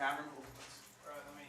camera movements. Right, let me.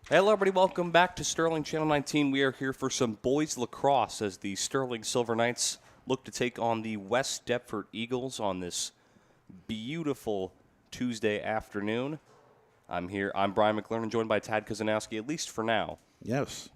Hello, everybody. Welcome back to Sterling Channel 19. We are here for some boys lacrosse as the Sterling Silver Knights look to take on the West Deptford Eagles on this beautiful Tuesday afternoon. I'm here. I'm Brian McLernan, joined by Tad Kozanowski, at least for now. Yes.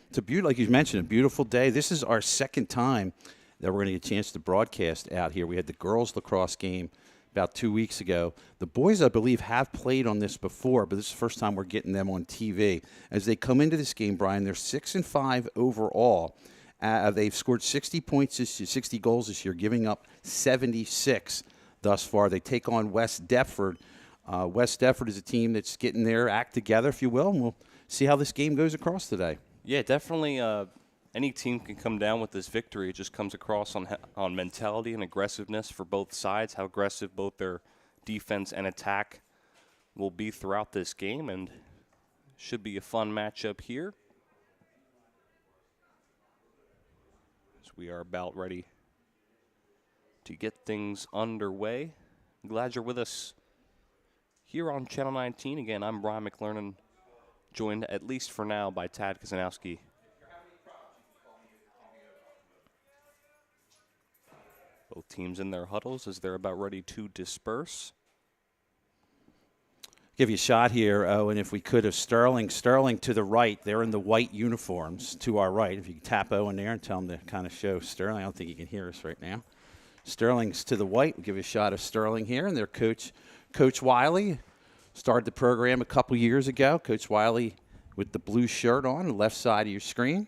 It's a beautiful, like you mentioned, a beautiful day. This is our second time that we're going to get a chance to broadcast out here. We had the girls lacrosse game about 2 weeks ago. The boys, I believe, have played on this before, but this is the first time we're getting them on TV. As they come into this game, Brian, they're 6-5 overall. They've scored 60 points this year, 60 goals this year, giving up 76 thus far. They take on West Deptford. West Deptford is a team that's getting their act together, if you will, and we'll see how this game goes across today. Yeah, definitely. Any team can come down with this victory. It just comes across on mentality and aggressiveness for both sides, how aggressive both their defense and attack will be throughout this game, and should be a fun matchup here. So we are about ready to get things underway. I'm glad you're with us here on Channel 19. Again, I'm Brian McLernan, joined at least for now by Tad Kazanowski. Both teams in their huddles as they're about ready to disperse. Give you a shot here, Owen, if we could have Sterling to the right. They're in the white uniforms to our right. If you can tap Owen there and tell him to kind of show Sterling. I don't think he can hear us right now. Sterling's to the white. We'll give you a shot of Sterling here. And their coach Wiley, started the program a couple years ago. Coach Wiley with the blue shirt on, the left side of your screen.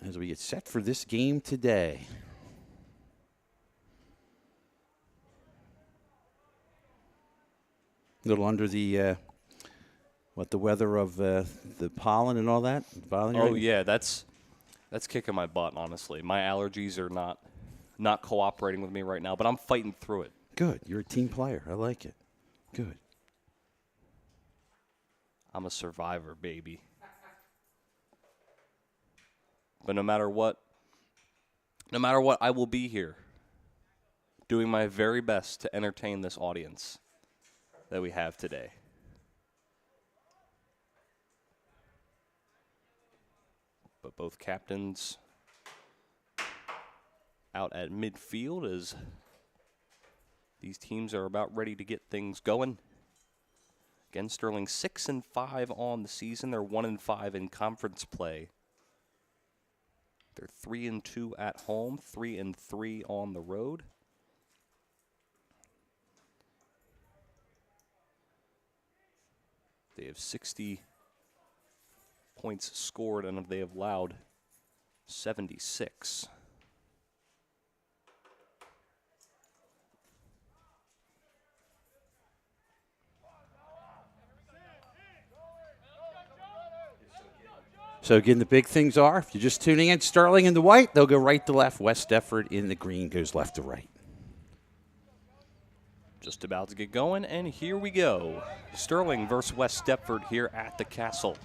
As we get set for this game today. A little under the the weather of the pollen and all that. Oh yeah, that's kicking my butt. Honestly, my allergies are not cooperating with me right now, but I'm fighting through it. Good, you're a team player. I like it. Good. I'm a survivor, baby. But no matter what, I will be here, doing my very best to entertain this audience that we have today. But both captains out at midfield as these teams are about ready to get things going. Again, Sterling 6-5 on the season. They're 1-5 in conference play. They're 3-2 at home, 3-3 on the road. They have 60 points scored, and they have allowed 76. So again, the big things are, if you're just tuning in, Sterling in the white, they'll go right to left. West Deptford in the green goes left to right. Just about to get going, and here we go. Sterling versus West Deptford here at the Castle.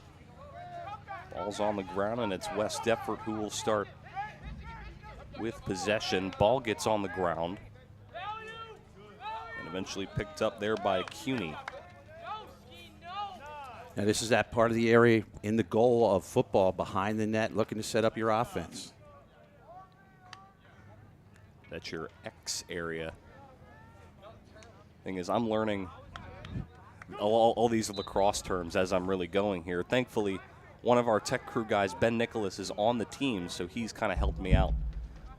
Ball's on the ground, and it's West Deptford who will start with possession. Ball gets on the ground and eventually picked up there by CUNY. Now this is that part of the area in the goal of football, behind the net, looking to set up your offense. That's your X area. Thing is, I'm learning all these lacrosse terms as I'm really going here. Thankfully, one of our tech crew guys, Ben Nicholas, is on the team, so he's kind of helped me out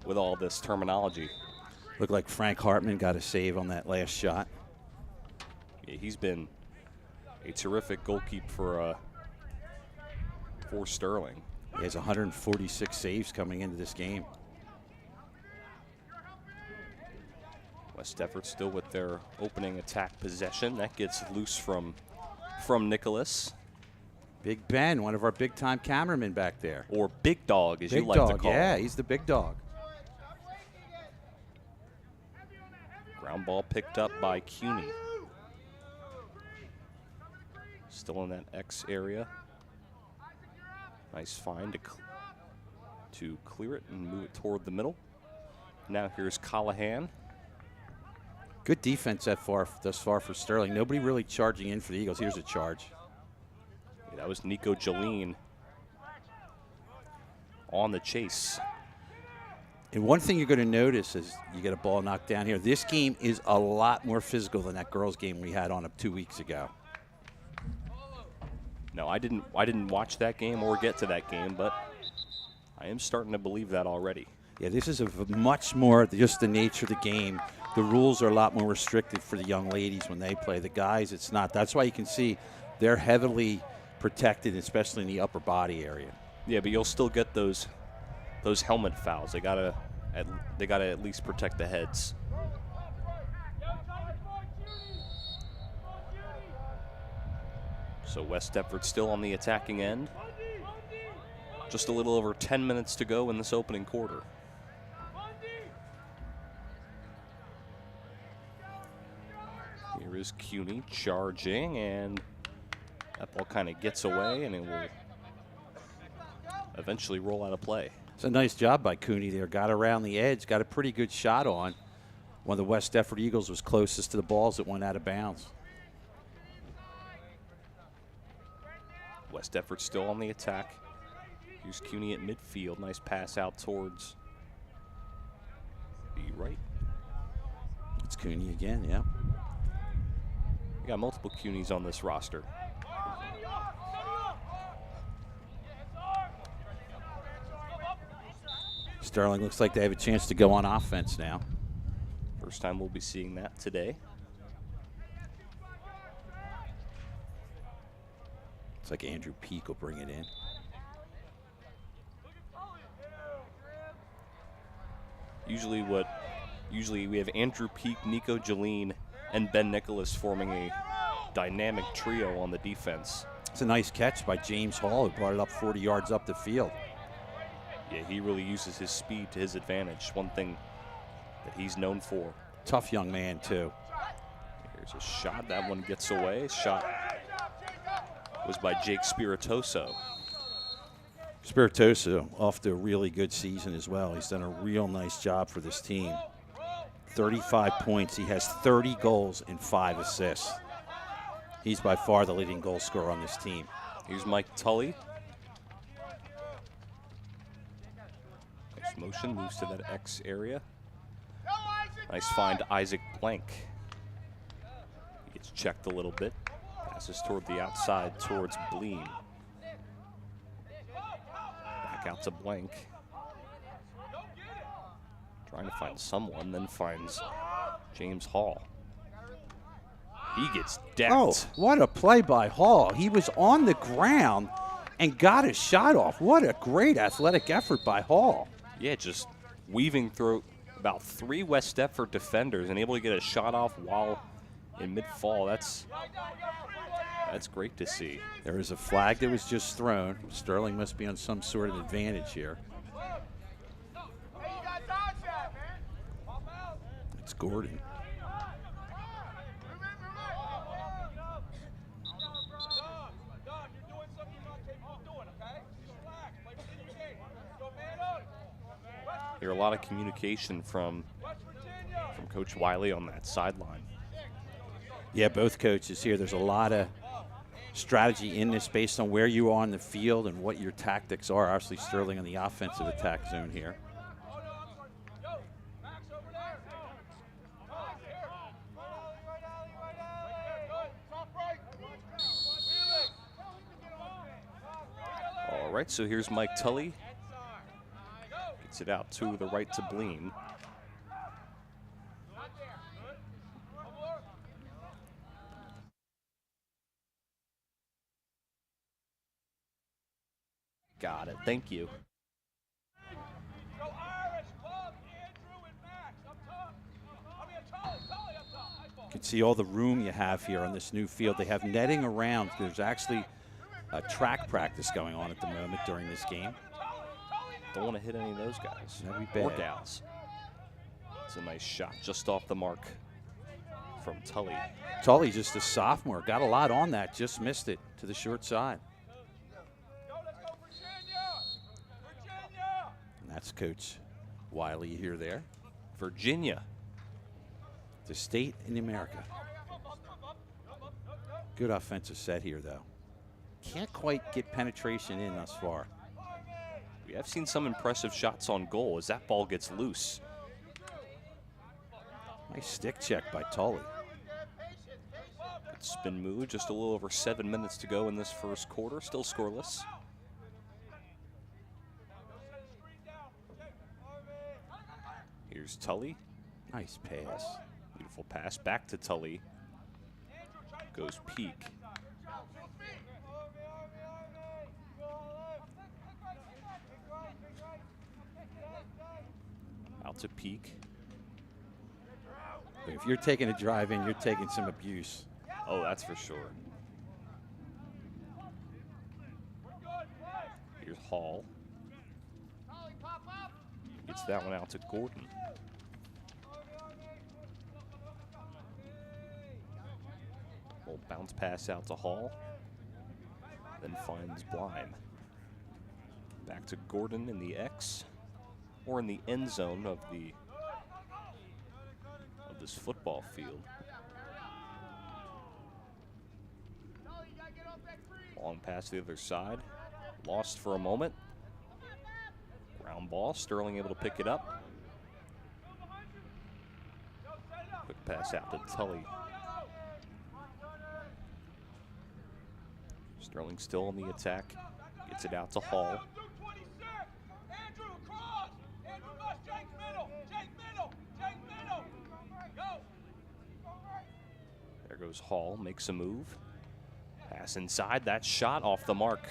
with all this terminology. Looked like Frank Hartman got a save on that last shot. Yeah, he's been a terrific goalkeeper for Sterling. He has 146 saves coming into this game. West Deptford still with their opening attack possession. That gets loose from Nicholas. Big Ben, one of our big-time cameramen back there. Or Big Dog, as big you like dog, to call him. Yeah, he's the big dog. Ground ball picked up by CUNY. Still in that X area. Nice find to clear it and move it toward the middle. Now here's Callahan. Good defense thus far for Sterling. Nobody really charging in for the Eagles. Here's a charge. Yeah, that was Nico Jeline on the chase. And one thing you're going to notice is you get a ball knocked down here. This game is a lot more physical than that girls' game we had on it 2 weeks ago. No, I didn't watch that game or get to that game, but I am starting to believe that already. Yeah, this is a much more just the nature of the game. The rules are a lot more restricted for the young ladies when they play. The guys, it's not. That's why you can see they're heavily protected, especially in the upper body area. Yeah, but you'll still get those helmet fouls. They gotta at least protect the heads. So West Deptford still on the attacking end. Just a little over 10 minutes to go in this opening quarter. Here is Cuny charging, and that ball kind of gets away, and it will eventually roll out of play. It's a nice job by Cooney there. Got around the edge, got a pretty good shot on. One of the West Deptford Eagles was closest to the balls that went out of bounds. West Deptford still on the attack. Here's Cuny at midfield. Nice pass out towards the right. It's Cooney again, yeah. We got multiple Cunys on this roster. Sterling looks like they have a chance to go on offense now. First time we'll be seeing that today. It's like Andrew Peak will bring it in. Usually we have Andrew Peak, Nico Jeline, and Ben Nicholas forming a dynamic trio on the defense. It's a nice catch by James Hall, who brought it up 40 yards up the field. Yeah, he really uses his speed to his advantage. One thing that he's known for. Tough young man, too. Here's a shot. That one gets away. Shot was by Jake Spiritoso. Spiritoso off to a really good season as well. He's done a real nice job for this team. 35 points. He has 30 goals and 5 assists. He's by far the leading goal scorer on this team. Here's Mike Tully. Nice motion, moves to that X area. Nice find, Isaac Blank. He gets checked a little bit. Passes toward the outside towards Bleem. Back out to Blank. Trying to find someone, then finds James Hall. He gets decked. Oh, what a play by Hall. He was on the ground and got his shot off. What a great athletic effort by Hall. Yeah, just weaving through about 3 West Deptford defenders and able to get a shot off while in mid-fall. That's great to see. There is a flag that was just thrown. Sterling must be on some sort of advantage here. It's Gordon. Hear a lot of communication from Coach Wiley on that sideline. Yeah, both coaches here. There's a lot of strategy in this based on where you are on the field and what your tactics are. Obviously, Sterling on the offensive attack zone here. All right, so here's Mike Tully. Gets it out to the right to Bleem. Got it. Thank you. You can see all the room you have here on this new field. They have netting around. There's actually a track practice going on at the moment during this game. Don't want to hit any of those guys. That'd be Or bad. gals. It's a nice shot just off the mark from Tully. Tully, just a sophomore, got a lot on that, just missed it to the short side. And that's Coach Wiley here there. Virginia. The state in America. Good offensive set here, though. Can't quite get penetration in thus far. We have seen some impressive shots on goal as that ball gets loose. Nice stick check by Tully. Good spin move, just a little over 7 minutes to go in this first quarter, still scoreless. Here's Tully. Nice pass. Beautiful pass back to Tully. Goes Peak. Out to Peak. If you're taking a drive in, you're taking some abuse. Oh, that's for sure. Here's Hall. Gets that one out to Gordon. Little bounce pass out to Hall. Then finds Blyme. Back to Gordon in the X, or in the end zone of this football field. Long pass to the other side. Lost for a moment. Ground ball. Sterling able to pick it up. Quick pass out to Tully. Sterling still on the attack. Gets it out to Hall. There goes Hall. Makes a move. Pass inside. That shot off the mark.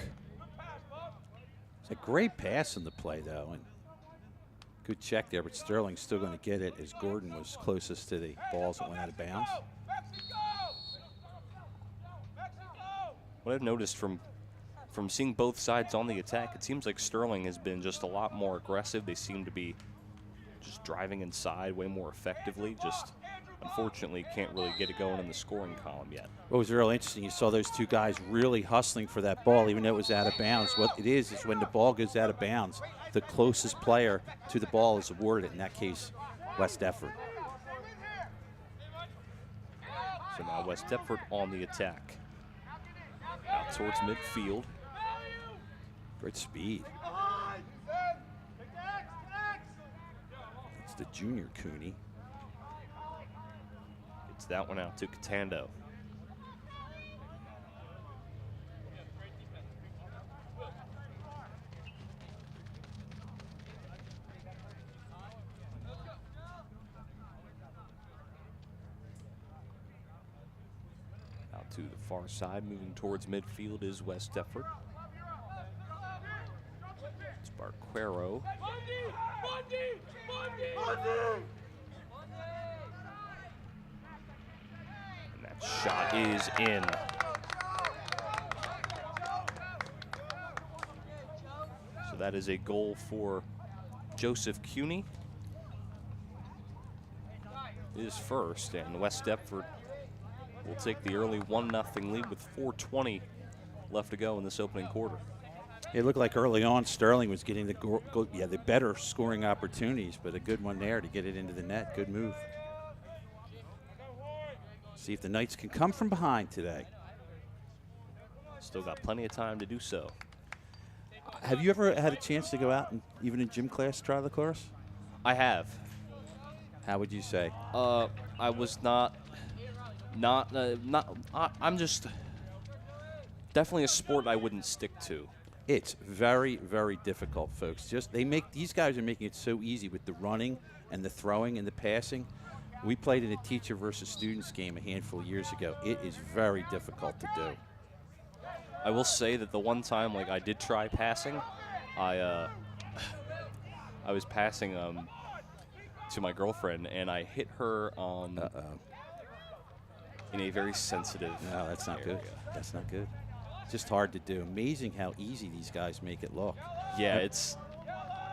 It's a great pass in the play, though, and good check there, but Sterling's still going to get it as Gordon was closest to the balls that went out of bounds. What I've noticed from seeing both sides on the attack, it seems like Sterling has been just a lot more aggressive. They seem to be just driving inside way more effectively. Just unfortunately can't really get it going in the scoring column yet. What was real interesting, you saw those two guys really hustling for that ball, even though it was out of bounds. What it is when the ball goes out of bounds, the closest player to the ball is awarded, in that case, West Deptford. So now West Deptford on the attack. Out towards midfield. Great speed. It's the junior Cooney. It's that one out to Catando. Out to the far side, moving towards midfield is West Deptford. It's Barquero. And that shot is in. So that is a goal for Joseph Cuny. His first, and West Deptford will take the early 1-0 lead with 4:20 left to go in this opening quarter. It looked like early on Sterling was getting the better scoring opportunities, but a good one there to get it into the net. Good move. See if the Knights can come from behind today. Still got plenty of time to do so. Have you ever had a chance to go out and even in gym class try lacrosse? I have. How would you say? I was I'm just definitely a sport I wouldn't stick to. It's very, very difficult, folks. These guys are making it so easy with the running and the throwing and the passing. We played in a teacher versus students game a handful of years ago. It is very difficult to do. I will say that the one time I did try passing, I was passing to my girlfriend and I hit her in a very sensitive No, that's not area. good. That's not good. Just hard to do. Amazing how easy these guys make it look. Yeah, it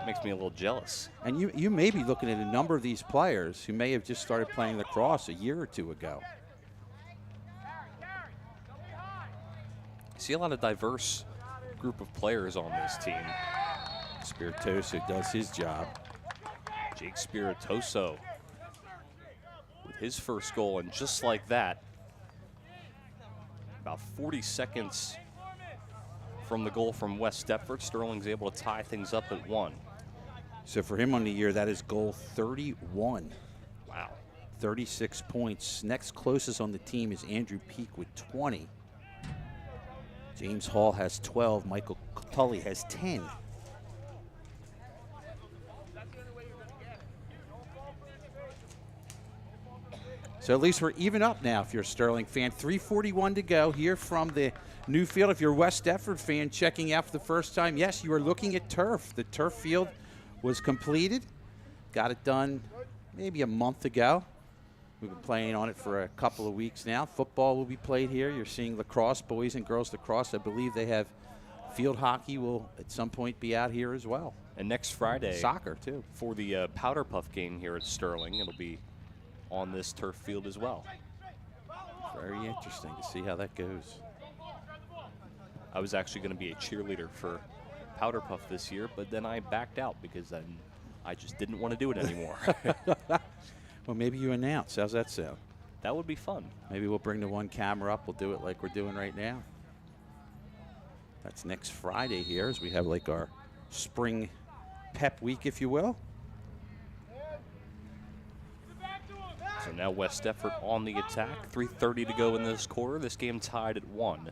makes me a little jealous. And you may be looking at a number of these players who may have just started playing lacrosse a year or two ago. I see a lot of diverse group of players on this team. Spiritoso does his job. Jake Spiritoso with his first goal, and just like that, about 40 seconds from the goal from West Deptford, Sterling's able to tie things up at 1. So for him on the year, that is goal 31. Wow. 36 points. Next closest on the team is Andrew Peak with 20. James Hall has 12. Michael Tully has 10. So at least we're even up now if you're a Sterling fan. 3:41 to go here from the new field. If you're a West Deptford fan checking out for the first time, yes, you are looking at turf. The turf field was completed. Got it done maybe a month ago. We've been playing on it for a couple of weeks now. Football will be played here. You're seeing lacrosse, boys and girls lacrosse. I believe they have Field hockey will at some point be out here as well. And next Friday, Soccer, too. for the Powder Puff game here at Sterling, it'll be on this turf field as well. Very interesting to see how that goes. I was actually going to be a cheerleader for Powder Puff this year, but then I backed out because then I just didn't want to do it anymore. Well, maybe you announce. How's that sound? That would be fun. Maybe we'll bring the one camera up. We'll do it like we're doing right now. That's next Friday here as we have like our spring pep week, if you will. So now West Deptford on the attack. 3:30 to go in this quarter. This game tied at 1.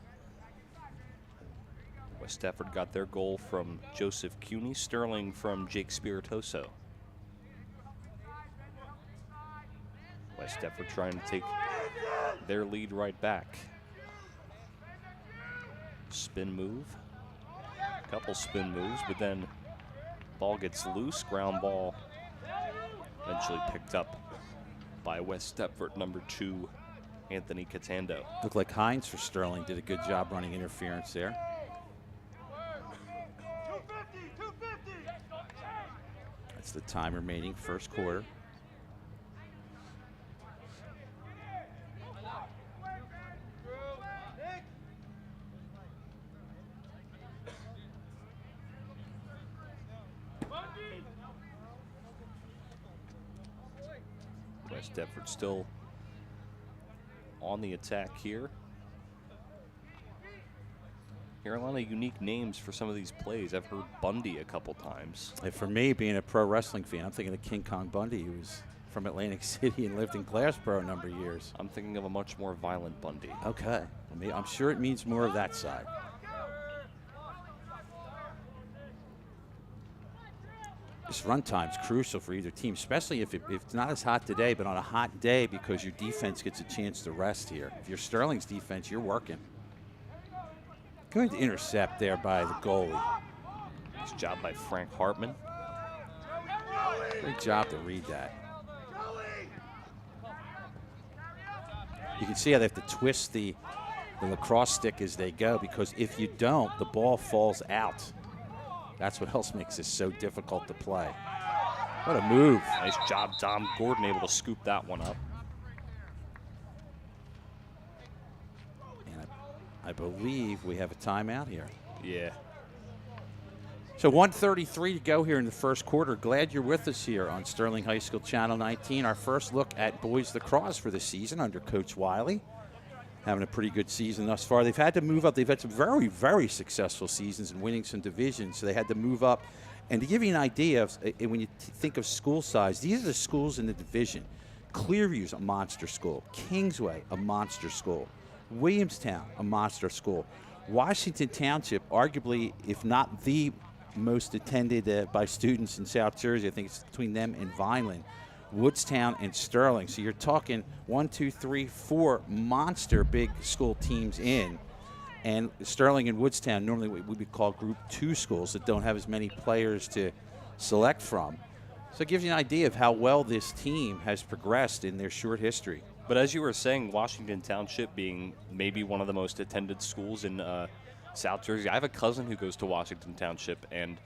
West Deptford got their goal from Joseph Cuny, Sterling from Jake Spiritoso. West Deptford trying to take their lead right back. Spin move. Couple spin moves, but then ball gets loose. Ground ball eventually picked up by West Deptford number 2, Anthony Catando. Looked like Hines for Sterling did a good job running interference there. That's the time remaining, first quarter. West Deptford still on the attack here. Hear a lot of unique names for some of these plays. I've heard Bundy a couple times. And for me, being a pro wrestling fan, I'm thinking of King Kong Bundy, who was from Atlantic City and lived in Glassboro a number of years. I'm thinking of a much more violent Bundy. Okay. I mean, I'm sure it means more of that side. This run time's crucial for either team, especially if it's not as hot today, but on a hot day because your defense gets a chance to rest here. If you're Sterling's defense, you're working. Good intercept there by the goalie. Nice job by Frank Hartman. Great job to read that. You can see how they have to twist the lacrosse stick as they go, because if you don't, the ball falls out. That's what else makes this so difficult to play. What a move. Nice job, Dom Gordon, able to scoop that one up. And I believe we have a timeout here. Yeah. So 1:33 to go here in the first quarter. Glad you're with us here on Sterling High School Channel 19. Our first look at boys lacrosse for the season under Coach Wiley. Having a pretty good season thus far. They've had to move up. They've had some very, very successful seasons and winning some divisions, so they had to move up. And to give you an idea of, when you think of school size, these are the schools in the division. Clearview's a monster school. Kingsway, a monster school. Williamstown, a monster school. Washington Township, arguably, if not the most attended by students in South Jersey. I think it's between them and Vineland. Woodstown and Sterling. So you're talking 1, 2, 3, 4 monster big school teams in. And Sterling and Woodstown, normally what we would call Group 2 schools that don't have as many players to select from. So it gives you an idea of how well this team has progressed in their short history. But as you were saying, Washington Township being maybe one of the most attended schools in South Jersey. I have a cousin who goes to Washington Township, and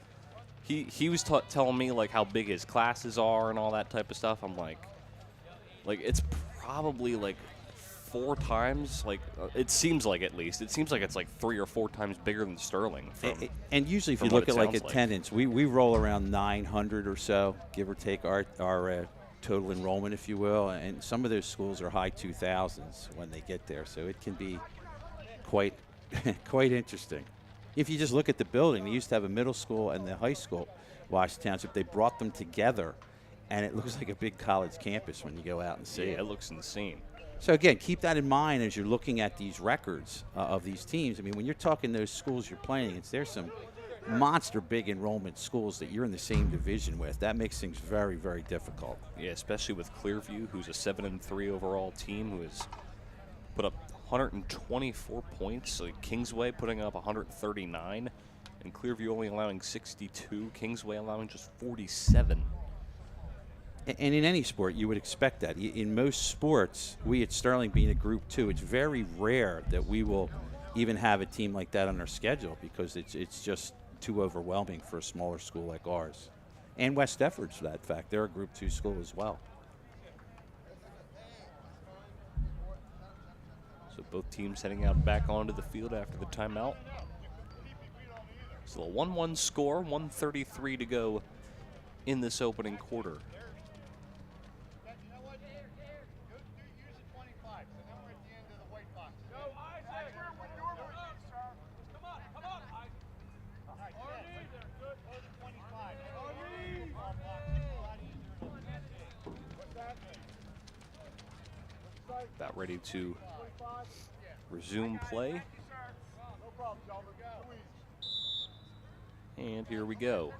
he was telling me like how big his classes are and all that type of stuff. I'm like it's probably like 4 times, like it seems like, at least it seems like it's like 3 or 4 times bigger than Sterling. And usually if you look at like attendance, we roll around 900 or so, give or take our total enrollment, if you will. And some of those schools are high 2000s when they get there, so it can be quite quite interesting. If you just look at the building, they used to have a middle school and the high school, Washington Township. They brought them together, and it looks like a big college campus when you go out and see it. It looks insane. So, again, keep that in mind as you're looking at these records of these teams. I mean, when you're talking those schools you're playing against, there's some monster big enrollment schools that you're in the same division with. That makes things very, very difficult. Yeah, especially with Clearview, who's a 7-3 overall team, who has put up 124 points. Like Kingsway putting up 139, and Clearview only allowing 62. Kingsway allowing just 47. And in any sport, you would expect that. In most sports, we at Sterling being a Group 2, it's very rare that we will even have a team like that on their schedule because it's just too overwhelming for a smaller school like ours. And West Deptford, for that fact. They're a Group 2 school as well. So both teams heading out back onto the field after the timeout. So a 1-1 score, 1:33 to go in this opening quarter. About ready to resume play. And here we go.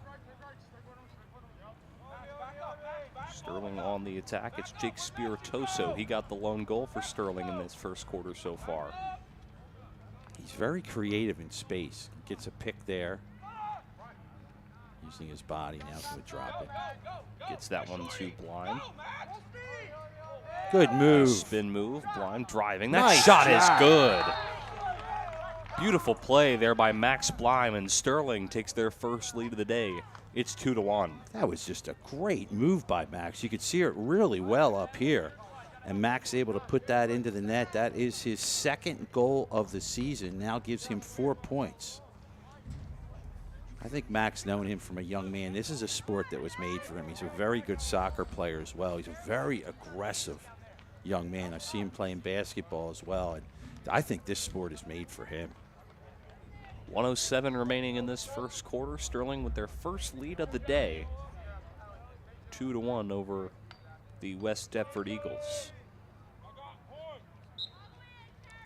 Sterling on the attack. It's Jake Spiritoso. He got the lone goal for Sterling in this first quarter so far. He's very creative in space. Gets a pick there. Using his body now to drop it. Gets that one to Blind. Good move. Spin move. Blind driving. That Nice shot job. is good. Beautiful play there by Max Blime, and Sterling takes their first lead of the day. It's 2-1. That was just a great move by Max. You could see it really well up here. And Max able to put that into the net. That is his second goal of the season. Now gives him 4 points. I think Max, knowing him from a young man, this is a sport that was made for him. He's a very good soccer player as well. He's a very aggressive young man. I see him playing basketball as well. And I think this sport is made for him. 1:07 remaining in this first quarter. Sterling with their first lead of the day. 2-1 over the West Deptford Eagles.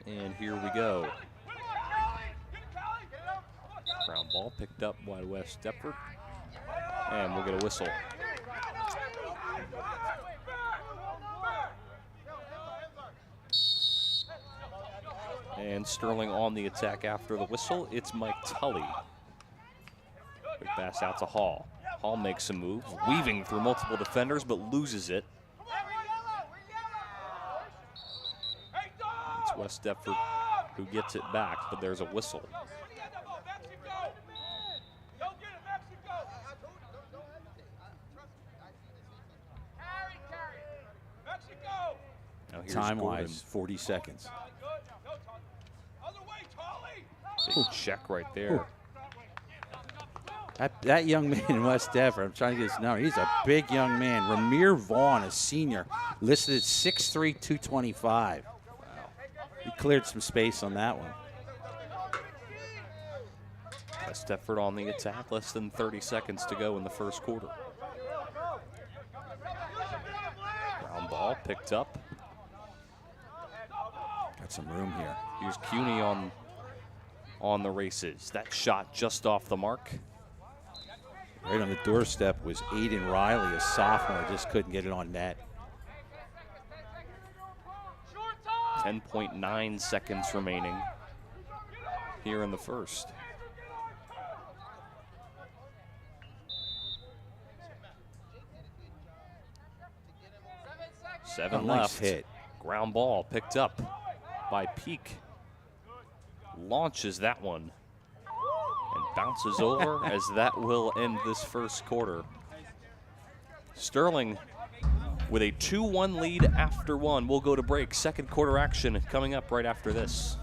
And here we go. Ground ball picked up by West Deptford. And we'll get a whistle. And Sterling on the attack after the whistle. It's Mike Tully. Quick pass out to Hall. Hall makes a move, weaving through multiple defenders, but loses it. It's West Deptford who gets it back, but there's a whistle. Time-wise, 40 seconds. Big check right there. That young man in West Deptford, I'm trying to get his number. He's a big young man. Ramir Vaughn, a senior, listed at 6'3", 225. Wow. He cleared some space on that one. West Deptford on the attack. Less than 30 seconds to go in the first quarter. Ground ball picked up. Got some room here. Here's Cuny on the races. That shot just off the mark. Right on the doorstep was Aiden Riley, a sophomore, just couldn't get it on net. 10.9 seconds remaining here in the first. Seven left. Nice hit. Ground ball picked up by Peak. Launches that one and bounces over as that will end this first quarter. Sterling with a 2-1 lead after one. We'll go to break. Second quarter action coming up right after this.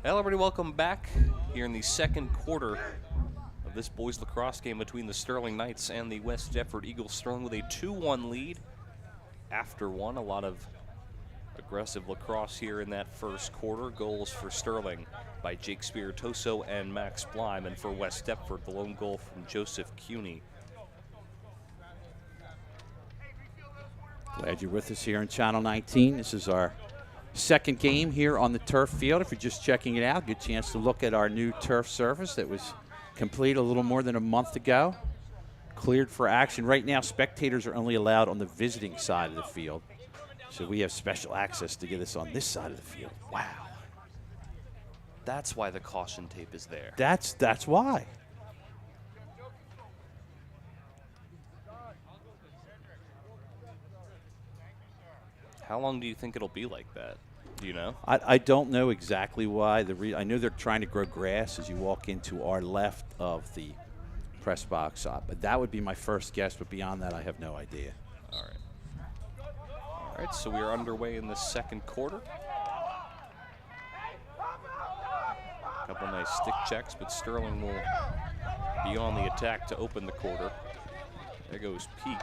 Hello, everybody. Welcome back here in the second quarter of this boys lacrosse game between the Sterling Knights and the West Deptford Eagles. Sterling with a 2-1 lead after one. A lot of aggressive lacrosse here in that first quarter. Goals for Sterling by Jake Spiritoso and Max Blyme, and for West Deptford, the lone goal from Joseph Cuny. Glad you're with us here on Channel 19. This is our second game here on the turf field. If you're just checking it out, good chance to look at our new turf surface that was complete a little more than a month ago. Cleared for action. Right now, spectators are only allowed on the visiting side of the field. So we have special access to get us on this side of the field. Wow. That's why the caution tape is there. That's why. How long do you think it'll be like that? Do you know? I don't know exactly why. I know they're trying to grow grass as you walk into our left of the press box. But that would be my first guess. But beyond that, I have no idea. All right, so we are underway in the second quarter. A couple nice stick checks, but Sterling will be on the attack to open the quarter. There goes Peak.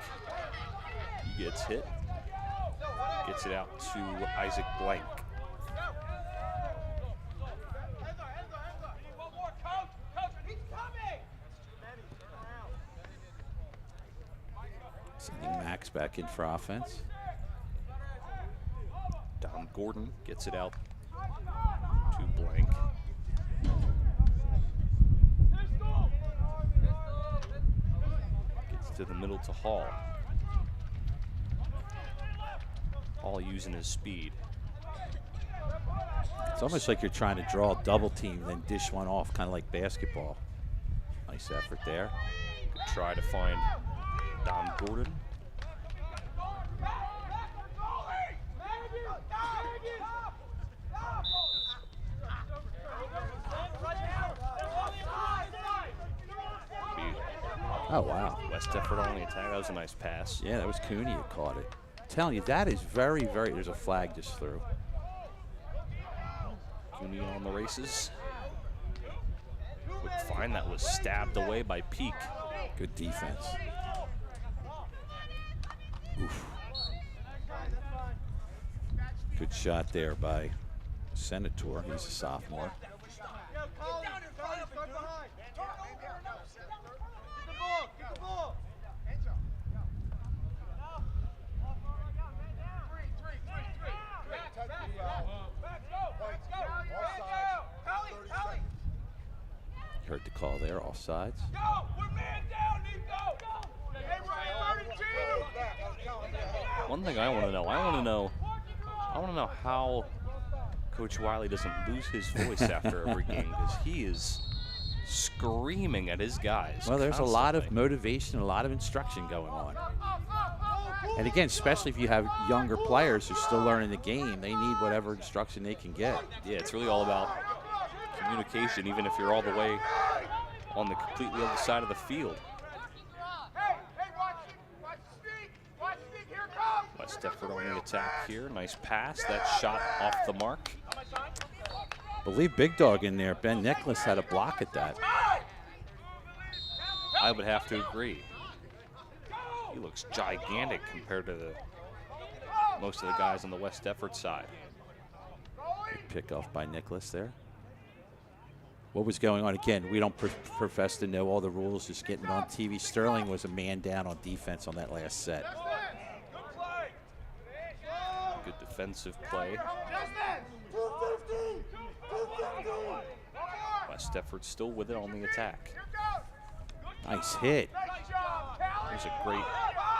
He gets hit. Gets it out to Isaac Blank. Sending Max back in for offense. Don Gordon gets it out to Blank. Gets to the middle to Hall. Hall using his speed. It's almost like you're trying to draw a double team, then dish one off, kind of like basketball. Nice effort there. Good try to find Don Gordon. Oh, wow. West Deptford on the attack. That was a nice pass. Yeah, that was Cooney who caught it. I'm telling you, that is very, very, there's a flag just through. Cooney on the races. Quick find that was stabbed away by Peak. Good defense. Oof. Good shot there by Senator. He's a sophomore. Heard the call there, offsides. One thing I want to know how Coach Wiley doesn't lose his voice after every game, because he is screaming at his guys. Well, there's constantly. a lot of motivation, a lot of instruction going on. And again, especially if you have younger players who are still learning the game, they need whatever instruction they can get. Yeah, it's really all about communication, even if you're all the way on the completely other side of the field. West Deptford on the attack here. Nice pass. That shot off the mark. Believe Big Dog in there. Ben Nicholas had a block at that. I would have to agree. He looks gigantic compared to most of the guys on the West Deptford side. Good pick off by Nicholas there. What was going on? Again, we don't profess to know all the rules, just getting on TV. Sterling was a man down on defense on that last set. Good defensive play. West Deptford still with it on the attack. Nice hit. There's a great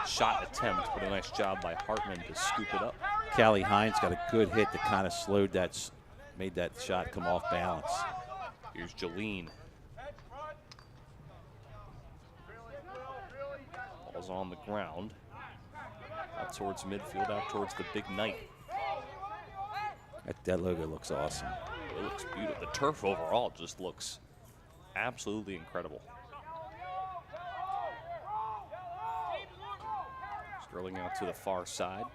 shot attempt, but a nice job by Hartman to scoop it up. Callie Hines got a good hit that kind of slowed that, made that shot come off balance. Here's Jolene. Ball's on the ground. Out towards midfield, out towards the big Knight. That logo looks awesome. It looks beautiful. The turf overall just looks absolutely incredible. Sterling out to the far side.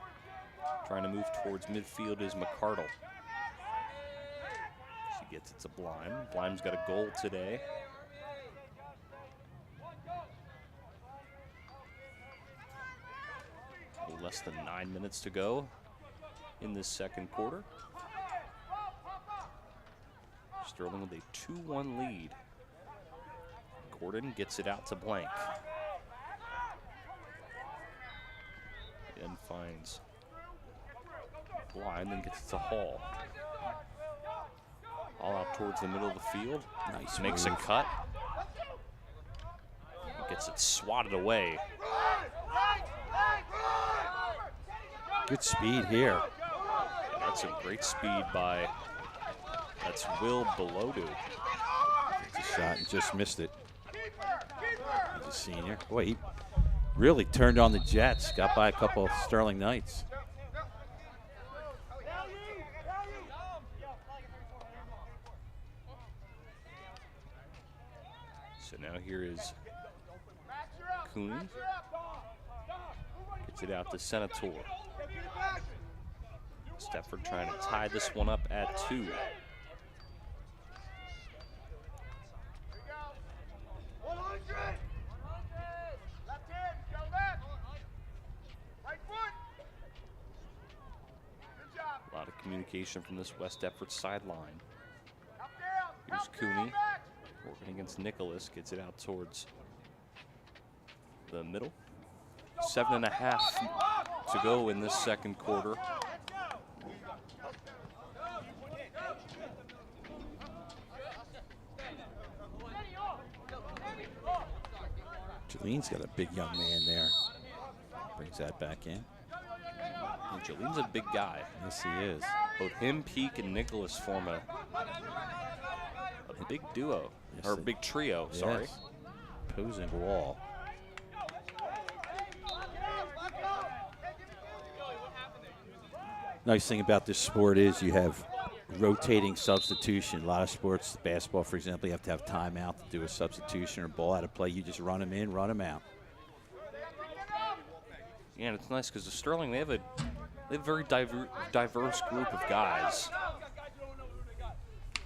Trying to move towards midfield is McCardle. She gets it to Blime. Blime's got a goal today. Less than 9 minutes to go in this second quarter. Sterling with a 2-1 lead. Gordon gets it out to Blank. And finds Blind, then gets it to Hall. Hall out towards the middle of the field. Nice Makes move. a cut. Gets it swatted away. Good speed here. That's a great speed by, that's Will Belodu. It's a shot and just missed it. He's a senior. Boy, he really turned on the Jets. Got by a couple of Sterling Knights. So now here is Cooney. Gets it out to Senator. Deptford trying to tie this one up at 2. A lot of communication from this West Deptford sideline. Here's Cooney working against Nicholas. Gets it out towards the middle. 7.5 to go in this second quarter. Jolene's got a big young man there. Brings that back in. And Jolene's a big guy. Yes, he is. Both him, Peak, and Nicholas form a big duo, Yes, or they- big trio, sorry. Yes. Opposing wall. Nice thing about this sport is you have rotating substitution. A lot of sports, basketball, for example, you have to have timeout to do a substitution or ball out of play. You just run them in, run them out. Yeah, and it's nice because the Sterling, they have a very diverse group of guys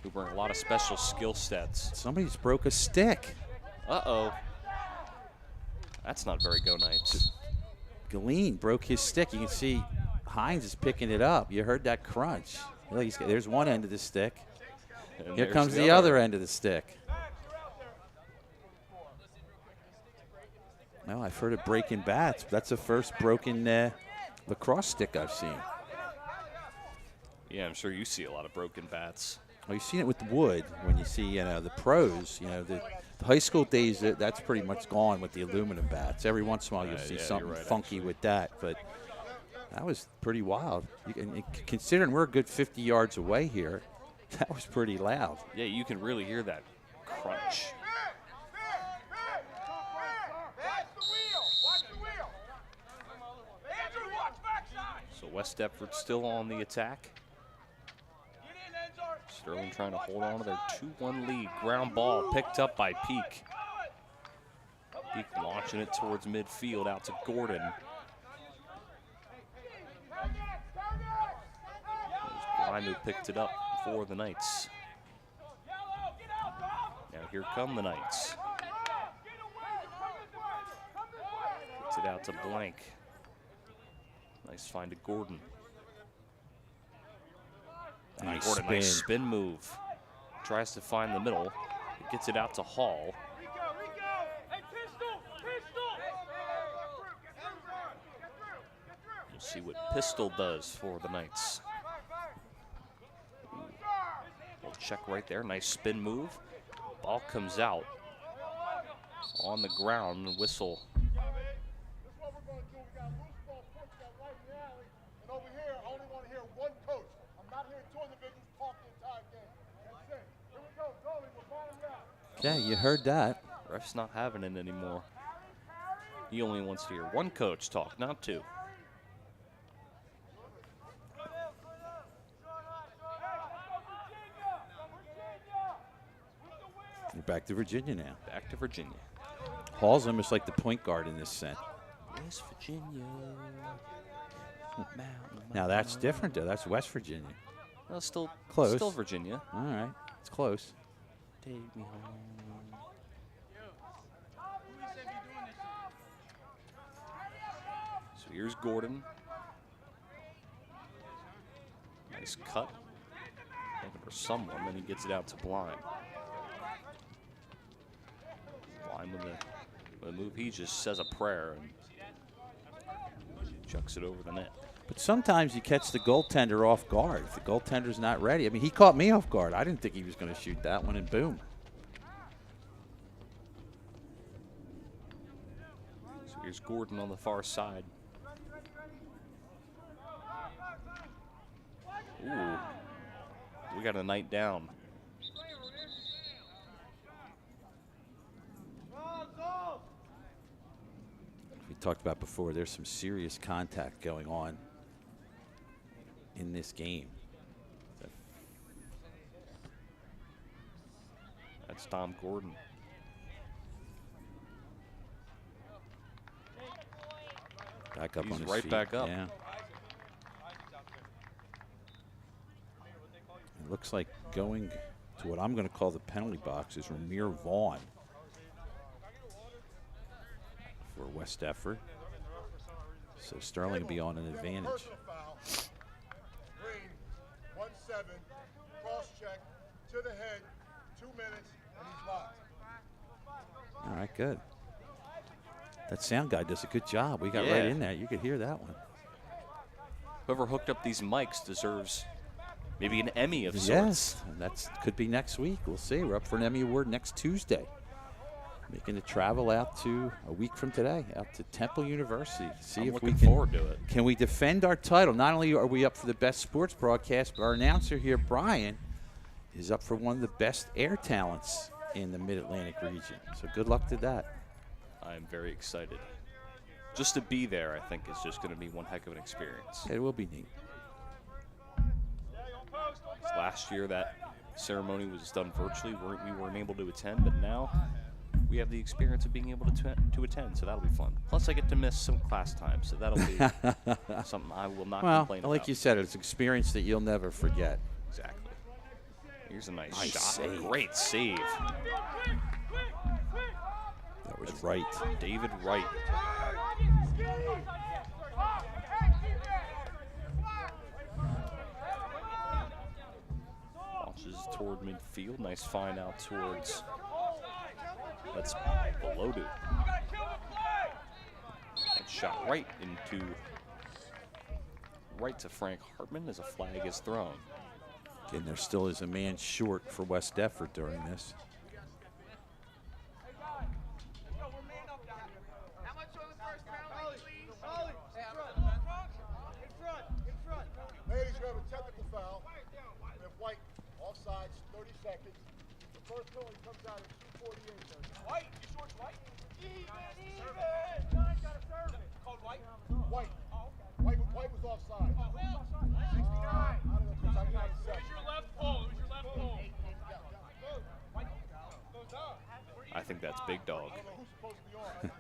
who bring a lot of special skill sets. Somebody's broke a stick. Uh-oh. That's not very go Knights. Galeen broke his stick. You can see Hines is picking it up. You heard that crunch. Look, there's one end of the stick. And Here there's comes the other end of the stick. Well, I've heard of breaking bats. But that's the first broken lacrosse stick I've seen. Yeah, I'm sure you see a lot of broken bats. Well, you've seen it with the wood when you see, the pros. The high school days, that's pretty much gone with the aluminum bats. Every once in a while, you'll see yeah, something you're right, funky actually. with that. But that was pretty wild. Considering we're a good 50 yards away here, that was pretty loud. Yeah, you can really hear that crunch. So West Deptford still on the attack. Sterling trying to hold on to their 2-1 lead. Ground ball picked up by Peak. Peak launching it towards midfield out to Gordon. Blind who picked it up for the Knights. Now here come the Knights. Gets it out to Blank. Nice find to Gordon. Nice Gordon, spin. nice spin move. Tries to find the middle. Gets it out to Hall. We'll see what Pistol does for the Knights. We'll check right there. Nice spin move. Ball comes out on the ground. Whistle. Yeah, you heard that. Ref's not having it anymore. He only wants to hear one coach talk, not two. We're back to Virginia now. Back to Virginia. Hall's almost like the point guard in this set. West Virginia. Now that's different, though. That's West Virginia. Well, still Close. Still Virginia. All right. It's close. Take me home. So here's Gordon. Nice cut. Looking for someone, then he gets it out to Blind. Blind with the move, he just says a prayer and chucks it over the net. But sometimes you catch the goaltender off guard. If the goaltender's not ready. I mean, he caught me off guard. I didn't think he was going to shoot that one, and boom. So here's Gordon on the far side. Ooh, we got a night down. We talked about before, there's some serious contact going on in this game. That's Tom Gordon. Back up He's on his right feet. back up. Yeah. It looks like going to what I'm going to call the penalty box is Ramir Vaughn for West Deptford. So Sterling will be on an advantage. Green, 1-7, cross check to the head, 2 minutes, and he's locked. All right, good. That sound guy does a good job. We got Yeah. right in there. You could hear that one. Whoever hooked up these mics deserves maybe an Emmy of sorts. Yes, and that could be next week. We'll see. We're up for an Emmy Award next Tuesday. Making the travel out to a week from today, out to Temple University. See I'm if we looking can, forward to it. Can we defend our title? Not only are we up for the best sports broadcast, but our announcer here, Brian, is up for one of the best air talents in the Mid-Atlantic region. So good luck to that. I'm very excited. Just to be there, I think, is just going to be one heck of an experience. It will be neat. Last year, that ceremony was done virtually. We weren't able to attend, but now we have the experience of being able to attend, so that'll be fun. Plus, I get to miss some class time, so that'll be something I will not complain about. Like you said, it's an experience that you'll never forget. Exactly. Here's a nice shot. Save. Great save. That was right. David Wright. Launches toward midfield. Nice find out towards. That's below to. That shot right to Frank Hartman as a flag is thrown. And there still is a man short for West Deptford during this. Ladies, we have a technical foul. We have White, offsides, 30 seconds. The first penalty comes out at 2:48. White, you short White? Even. John's got to serve it. Called White? White. Oh, okay. White was offside. Oh, who's offside? 69. I don't know, because I got it set. It was your left pole. It was your left pole. I think that's Big Dog. I don't know who's supposed to be on.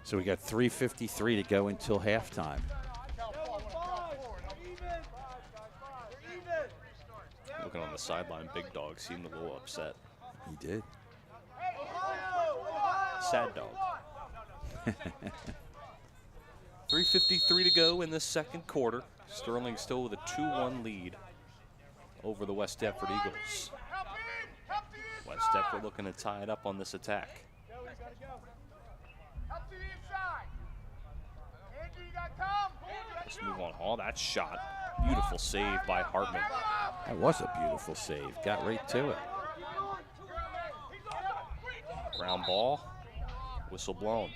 So we got 3:53 to go until halftime. Looking on the sideline, Big Dog seemed a little upset. He did. Sad dog. 3:53 to go in the second quarter. Sterling still with a 2-1 lead over the West Deptford Eagles. West Deptford looking to tie it up on this attack. Let's move on. Oh, that shot. Beautiful save by Hartman. That was a beautiful save. Got right to it. Ground ball. Whistle blown.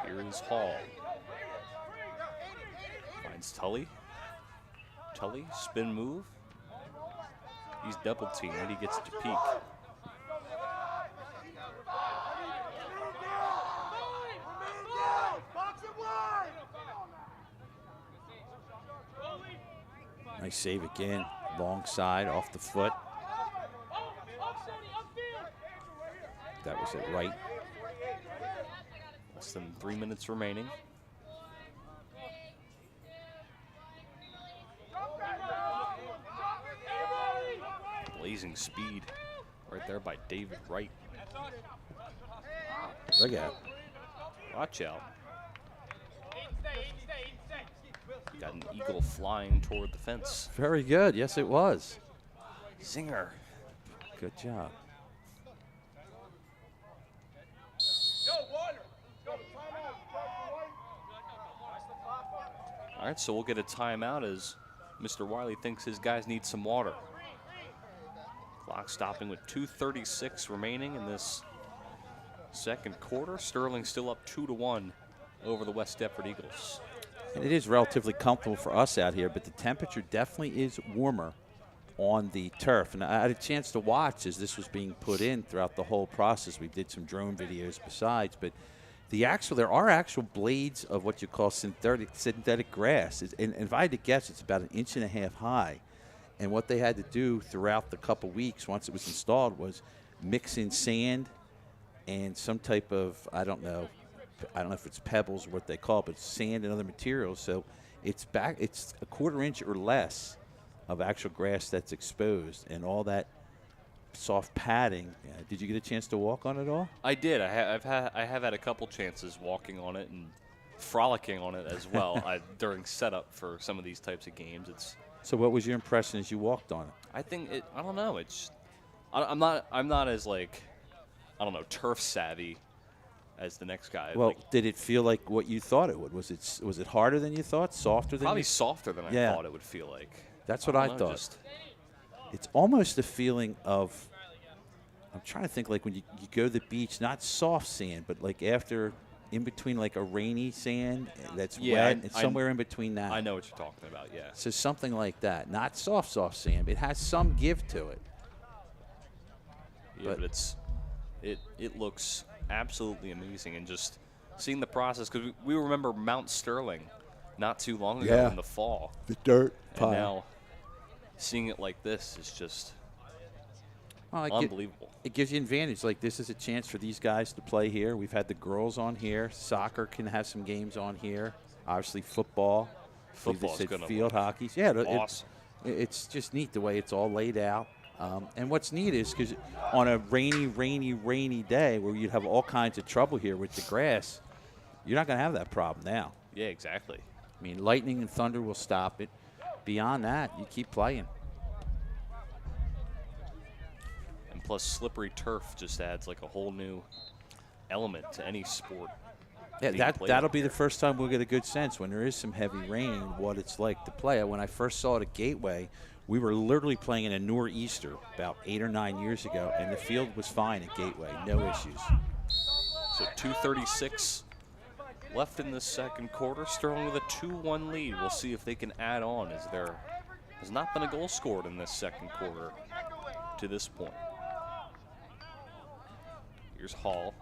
Here is Hall. Finds Tully. Tully, spin move. He's double teamed. He gets to peek. Nice save again. Long side, off the foot. that was it, right? Less than 3 minutes remaining. Blazing speed right there by David Wright. Look at it. Watch out. Got an eagle flying toward the fence. Very good. Yes, it was. Zinger. Good job. All right, so we'll get a timeout as Mr. Wiley thinks his guys need some water. Clock stopping with 2:36 remaining in this second quarter. Sterling still up 2-1 over the West Deptford Eagles. And it is relatively comfortable for us out here, but the temperature definitely is warmer on the turf. And I had a chance to watch as this was being put in throughout the whole process. We did some drone videos besides, but there are actual blades of what you call synthetic grass. And if I had to guess, it's about 1.5 inches high. And what they had to do throughout the couple weeks once it was installed was mix in sand and some type of, I don't know if it's pebbles or what they call it, but sand and other materials. So it's 1/4 inch or less of actual grass that's exposed, and all that soft padding. Did you get a chance to walk on it all? I did. I have had a couple chances walking on it and frolicking on it as well during setup for some of these types of games. So what was your impression as you walked on it? I think I don't know. I'm not as turf savvy as the next guy. Well, did it feel like what you thought it would? Was it harder than you thought? Softer than probably softer than I thought it would feel like. That's what I thought. It's almost a feeling of, I'm trying to think like when you go to the beach, not soft sand, but like in between like a rainy sand that's wet, and somewhere in between that. I know what you're talking about, yeah. So something like that. Not soft sand, but it has some give to it. Yeah, but it looks absolutely amazing, and just seeing the process, because we remember Mount Sterling not too long ago in the fall. The dirt pile. And now seeing it like this is just unbelievable. It gives you an advantage. Like, this is a chance for these guys to play here. We've had the girls on here. Soccer can have some games on here. Obviously, football. Football's going to field hockey. Yeah, awesome. It's just neat the way it's all laid out. And what's neat is because on a rainy day where you'd have all kinds of trouble here with the grass, you're not going to have that problem now. Yeah, exactly. I mean, lightning and thunder will stop it. Beyond that, you keep playing. And plus, slippery turf just adds like a whole new element to any sport. Yeah, that'll be the first time we'll get a good sense when there is some heavy rain what it's like to play. When I first saw it at Gateway, we were literally playing in a nor'easter about 8 or 9 years ago, and the field was fine at Gateway, no issues. So 2:36 left in the second quarter. Sterling with a 2-1 lead. We'll see if they can add on, as there has not been a goal scored in this second quarter to this point. Here's Hall.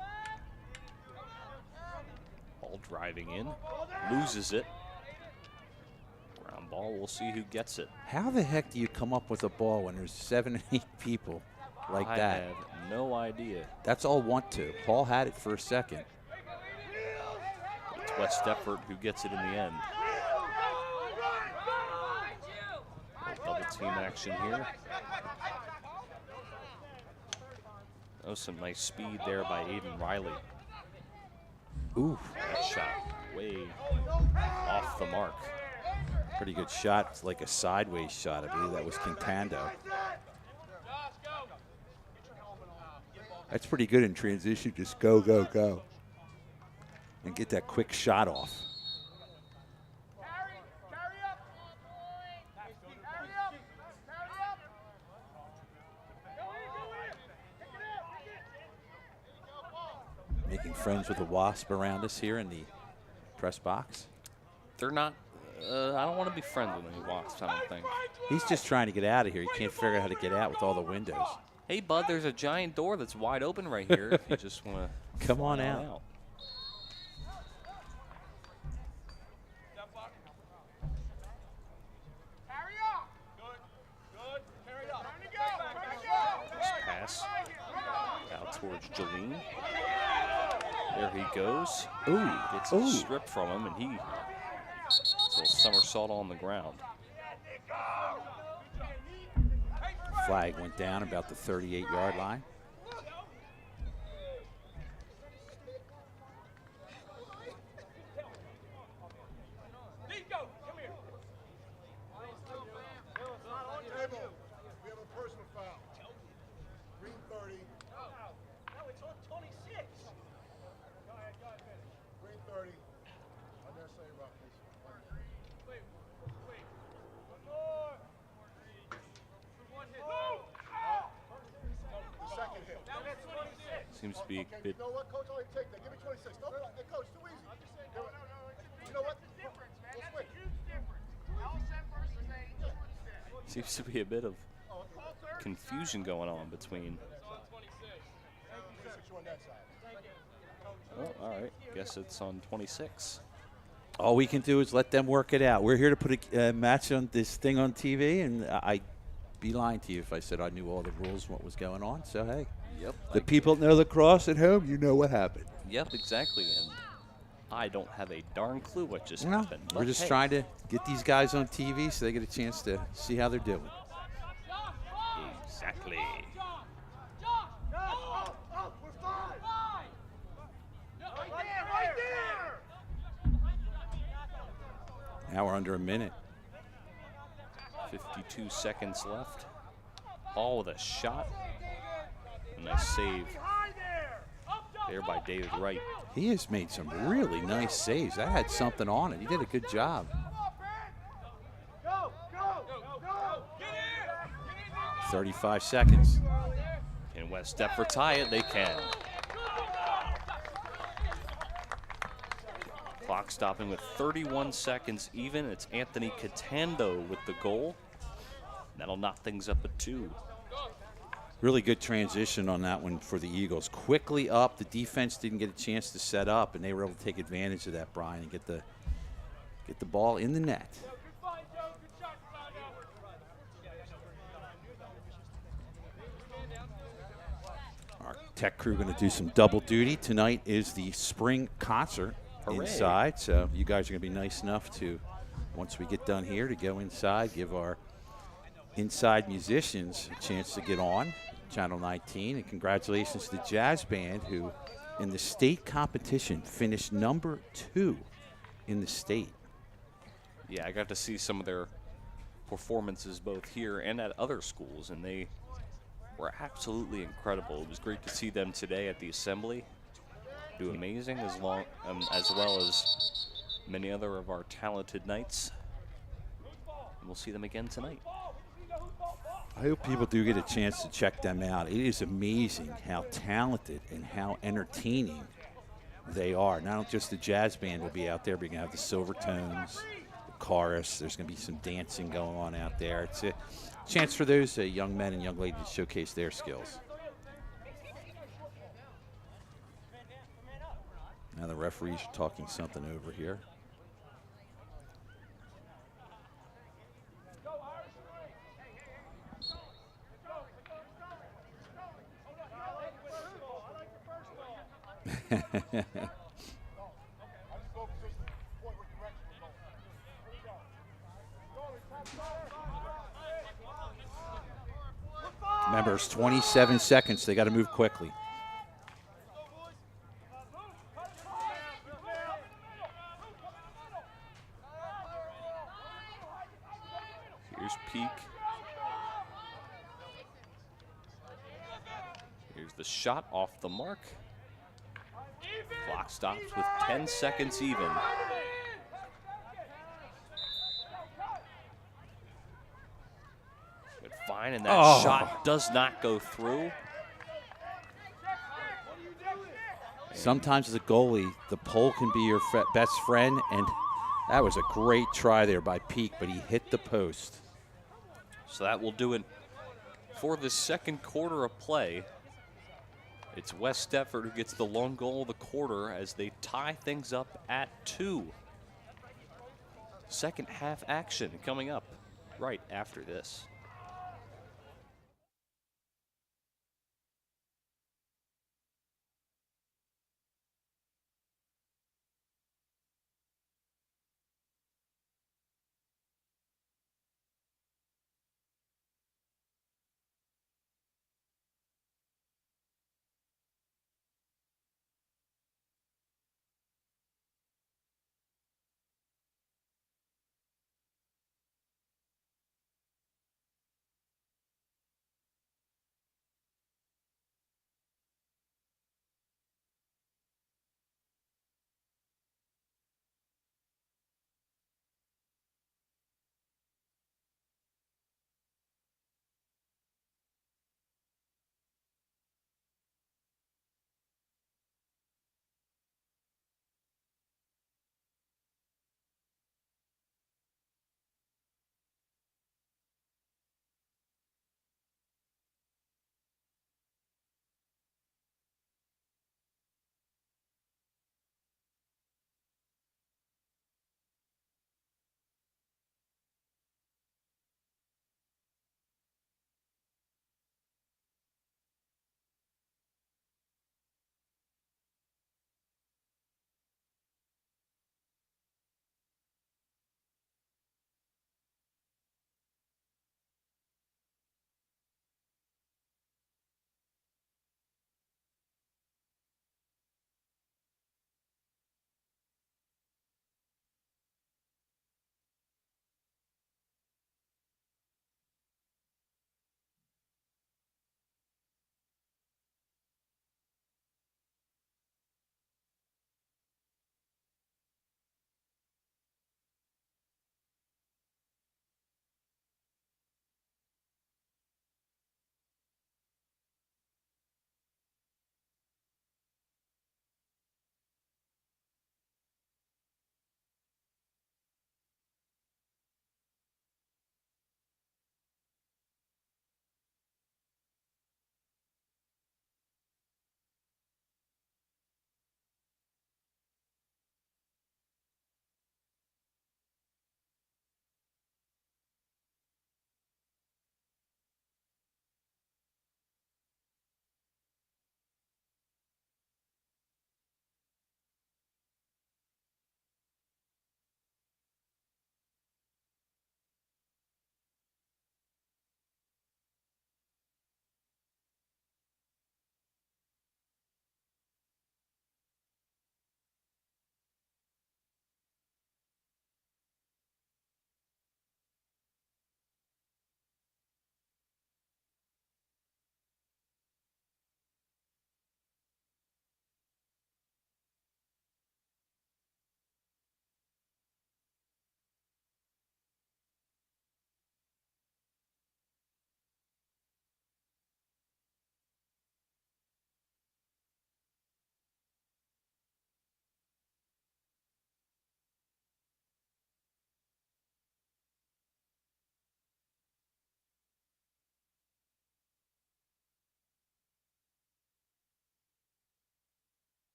Hall driving in, loses it. Round ball, we'll see who gets it. How the heck do you come up with a ball when there's 7 or 8 people like that? I have no idea. That's all want to. Hall had it for a second. It's West Deptford who gets it in the end. Double team action here. Oh, some nice speed there by Aiden Riley. Ooh. That shot way off the mark. Pretty good shot. It's like a sideways shot. I believe that was Quintando. That's pretty good in transition. Just go, go, go. And get that quick shot off. Making friends with the wasp around us here in the press box. They're not. I don't want to be friends with any wasps, I don't think. He's just trying to get out of here. He can't figure out how to get out with all the windows. Hey, bud, there's a giant door that's wide open right here if you just want to come on out. Pass out towards Jolene. There he goes. Ooh. Gets a strip from him, and he gets a little somersault on the ground. Flag went down about the 38-yard line. We have a personal foul. Green 30. No, it's on 26. Green 30. Unnecessary roughness. Wait. The second hit. Seems to be a Okay, bit. you know what, Coach? I'll let you take that. Give me 26. No, hey, Coach, too easy. You know what? We'll switch. Seems to be a bit of confusion going on between. Oh, all right. Guess it's on 26. All we can do is let them work it out. We're here to put a match on this thing on TV, and I'd be lying to you if I said I knew all the rules and what was going on. So, hey, Yep. the people that know lacrosse at home, you know what happened. Yep, exactly. And I don't have a darn clue what just Well, happened. we're but just hey, trying to get these guys on TV so they get a chance to see how they're doing. Exactly. Now we're under a minute. 52 seconds left. Ball with a shot. A nice save there by David Wright. He has made some really nice saves. That had something on it. He did a good job. 35 seconds. Can West Deptford tie it? They can. Clock stopping with 31 seconds even. It's Anthony Catando with the goal. That'll knock things up at 2. Really good transition on that one for the Eagles. Quickly up. The defense didn't get a chance to set up, and they were able to take advantage of that, Brian, and get the ball in the net. Our tech crew going to do some double duty. Tonight is the spring concert. Hooray. Inside, so you guys are going to be nice enough to, once we get done here, to go inside, give our inside musicians a chance to get on Channel 19. And congratulations to the Jazz Band, who in the state competition finished number 2 in the state. Yeah, I got to see some of their performances both here and at other schools, and they were absolutely incredible. It was great to see them today at the assembly do amazing, as well as many other of our talented knights. And we'll see them again tonight. I hope people do get a chance to check them out. It is amazing how talented and how entertaining they are. Not just the jazz band will be out there, but you're going to have the Silvertones, the chorus. There's going to be some dancing going on out there. It's a chance for those young men and young ladies to showcase their skills. Now the referees are talking something over here. Remember, it's 27 seconds. They got to move quickly. Here's Peak. Here's the shot off the mark. Clock stops with 10 seconds even. Good find, and that shot does not go through. Sometimes as a goalie, the pole can be your best friend, and that was a great try there by Peak, but he hit the post. So that will do it for the second quarter of play. It's West Deptford who gets the lone goal of the quarter as they tie things up at 2. Second half action coming up right after this.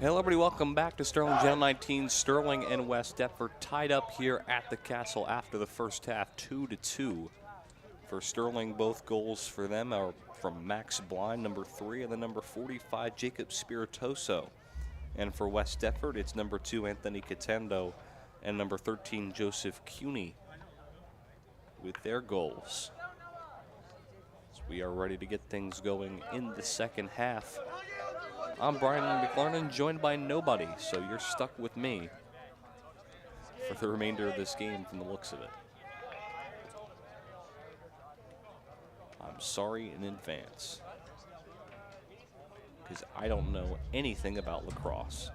Hello everybody, welcome back to Sterling Channel 19. Sterling and West Deptford tied up here at the Castle after the first half, 2-2. For Sterling, both goals for them are from Max Blind, number 3, and the number 45, Jacob Spiritoso. And for West Deptford, it's number 2, Anthony Catendo, and number 13, Joseph Cuny, with their goals. So we are ready to get things going in the second half. I'm Brian McLarnon, joined by nobody, so you're stuck with me for the remainder of this game from the looks of it. I'm sorry in advance, because I don't know anything about lacrosse.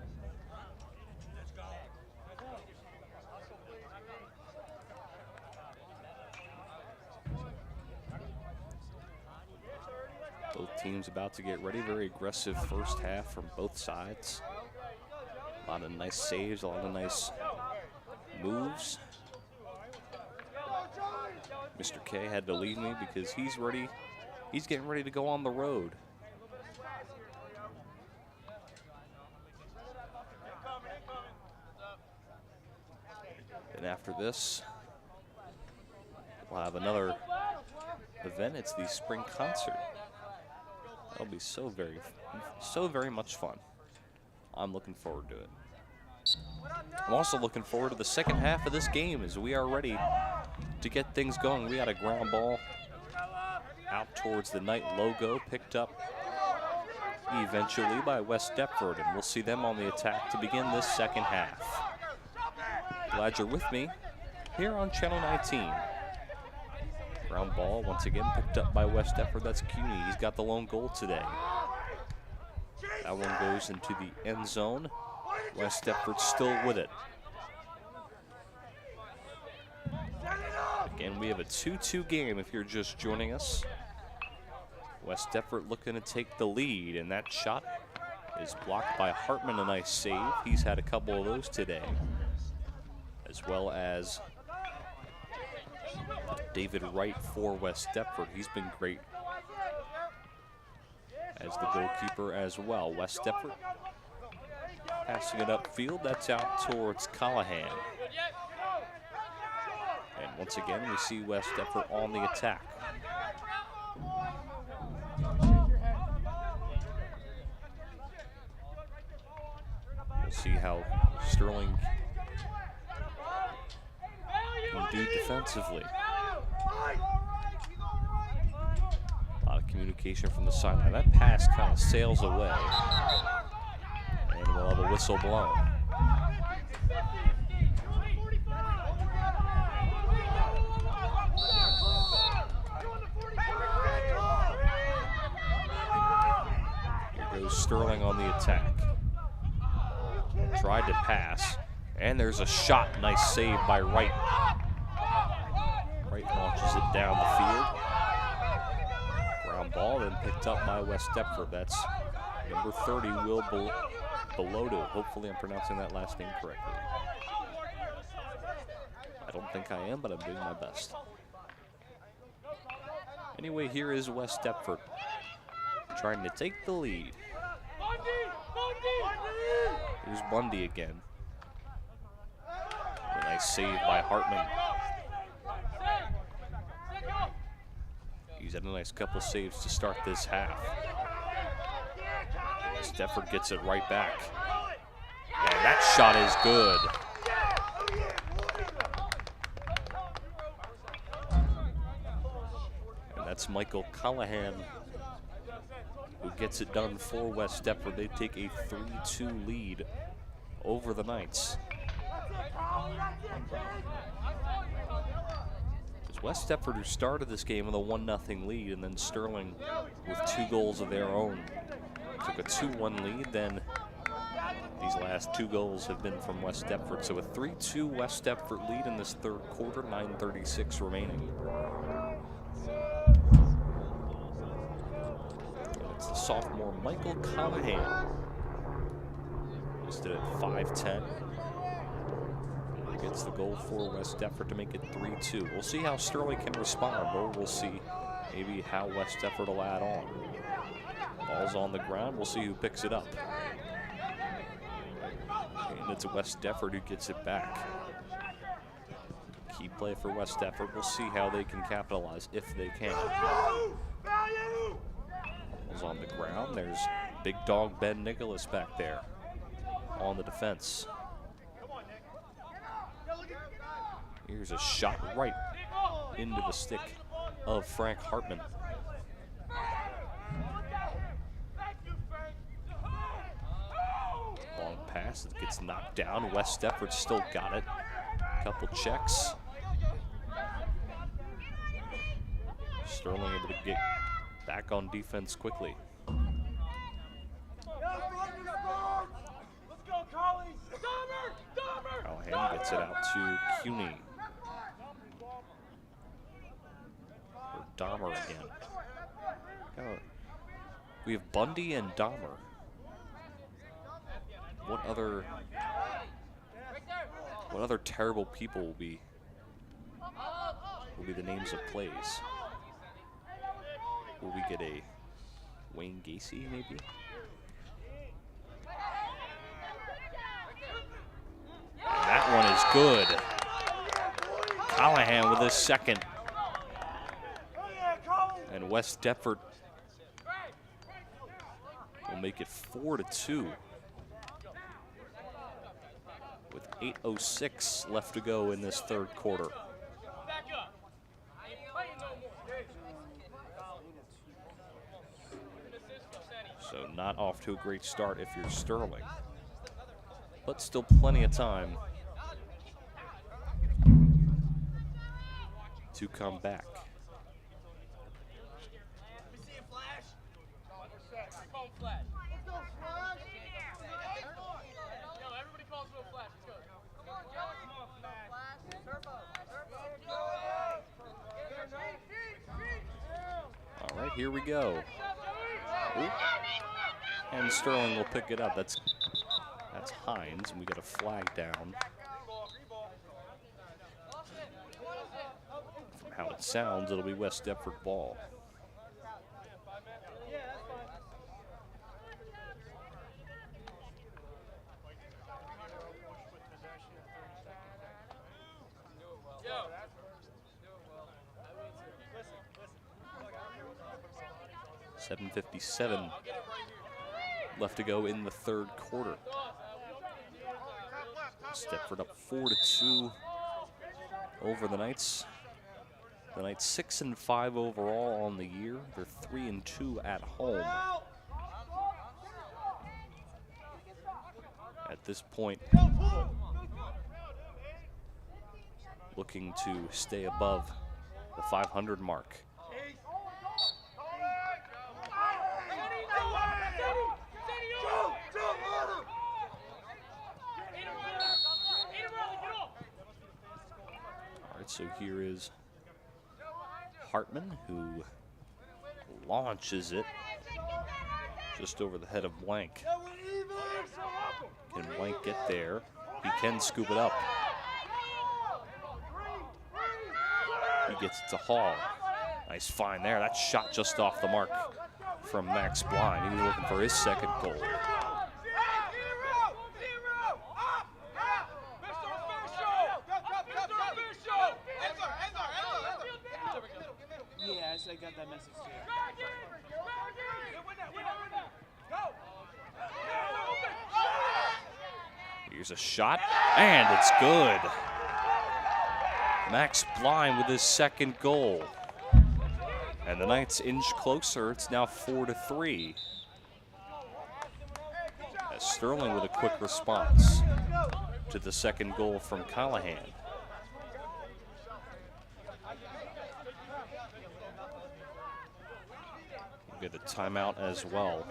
Both teams about to get ready. Very aggressive first half from both sides. A lot of nice saves, a lot of nice moves. Mr. K had to leave me because he's ready. He's getting ready to go on the road. And after this, we'll have another event. It's the spring concert. That'll be so very much fun. I'm looking forward to it. I'm also looking forward to the second half of this game as we are ready to get things going. We had a ground ball out towards the Knight logo, picked up eventually by West Deptford, and we'll see them on the attack to begin this second half. Glad you're with me here on Channel 19. Ground ball once again picked up by West Deptford. That's Cuny. He's got the lone goal today. That one goes into the end zone. West Deptford still with it. Again, we have a 2-2 game if you're just joining us. West Deptford looking to take the lead, and that shot is blocked by Hartman. A nice save. He's had a couple of those today, as well as David Wright for West Deptford. He's been great as the goalkeeper as well. West Deptford passing it upfield. That's out towards Callahan. And once again, we see West Deptford on the attack. We'll see how Sterling can do defensively. A lot of communication from the sideline. That pass kind of sails away. And we'll have a whistle blown. Here goes Sterling on the attack. Tried to pass. And there's a shot. Nice save by Wright. Wright launches it down the field. Ground ball then picked up by West Deptford. That's number 30, Will Beloto. Hopefully I'm pronouncing that last name correctly. I don't think I am, but I'm doing my best. Anyway, here is West Deptford trying to take the lead. Here's Bundy again. A nice save by Hartman. He's had a nice couple saves to start this half. Deptford gets it right back. And that shot is good. And that's Michael Callahan who gets it done for West Deptford. They take a 3-2 lead over the Knights. It's West Deptford who started this game with a 1-0 lead, and then Sterling with 2 goals of their own took a 2-1 lead. Then these last 2 goals have been from West Deptford. So a 3-2 West Deptford lead in this third quarter, 9:36 remaining. And it's the sophomore Michael Callahan, listed at 5'10". Gets the goal for West Deptford to make it 3-2. We'll see how Sterling can respond, or we'll see maybe how West Deptford will add on. Ball's on the ground. We'll see who picks it up. And it's West Deptford who gets it back. Key play for West Deptford. We'll see how they can capitalize, if they can. Ball's on the ground. There's big dog Ben Nicholas back there on the defense. Here's a shot right into the stick of Frank Hartman. Long pass, it gets knocked down. West Deptford still got it. Couple checks. Sterling able to get back on defense quickly. Callahan gets it out to CUNY. Or Dahmer again. We have Bundy and Dahmer. What other terrible people will be the names of plays? Will we get a Wayne Gacy maybe? And that one is good. Callahan with his second. And West Deptford will make it 4-2. With 8:06 left to go in this third quarter. So not off to a great start if you're Sterling, but still plenty of time to come back. All right, here we go. Ooh. And Sterling will pick it up. That's Hines, and we got a flag down. From how it sounds, it'll be West Deptford ball. .757 left to go in the third quarter. Deptford up 4-2 over the Knights. The Knights 6-5 overall on the year. They're 3-2 at home. At this point, looking to stay above the 500 mark. So here is Hartman, who launches it just over the head of Blank. Can Blank get there? He can scoop it up. He gets it to Hall. Nice find there. That shot just off the mark from Max Blind. He was looking for his second goal. I got that message too. Here's a shot, and it's good. Max Blind with his second goal. And the Knights inch closer. It's now 4-3. As Sterling with a quick response to the second goal from Callahan. We'll get a timeout as well.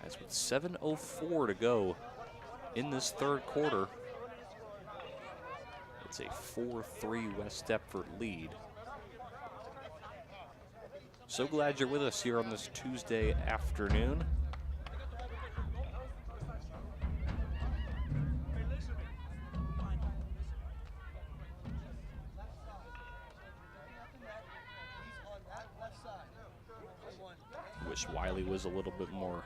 As with 7:04 to go in this third quarter, it's a 4-3 West Deptford lead. So glad you're with us here on this Tuesday afternoon. Wish Wiley was a little bit more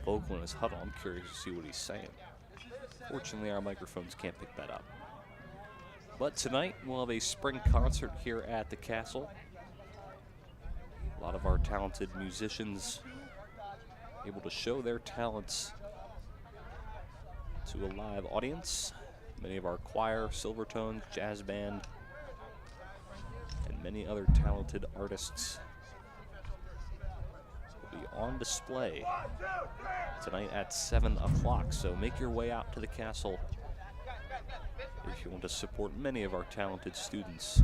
vocal in his huddle. I'm curious to see what he's saying. Fortunately, our microphones can't pick that up. But tonight, we'll have a spring concert here at the Castle. A lot of our talented musicians able to show their talents to a live audience. Many of our choir, Silvertones, jazz band, and many other talented artists will be on display tonight at 7 o'clock. So make your way out to the Castle if you want to support many of our talented students.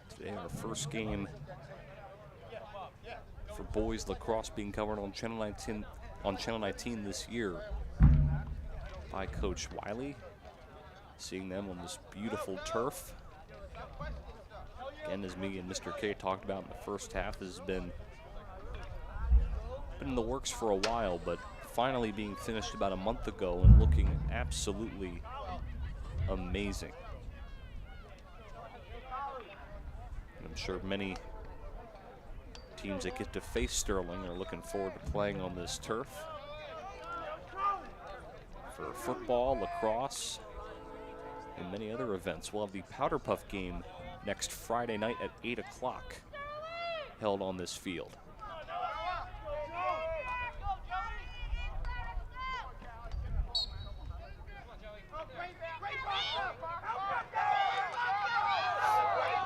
Today, our first game for boys lacrosse being covered on Channel 19 this year by Coach Wiley. Seeing them on this beautiful turf. Again, as me and Mr. K talked about in the first half, this has been in the works for a while, but finally being finished about a month ago and looking absolutely amazing. And I'm sure many teams that get to face Sterling are looking forward to playing on this turf. For football, lacrosse, and many other events. We'll have the Powder Puff game next Friday night at 8 o'clock, held on this field.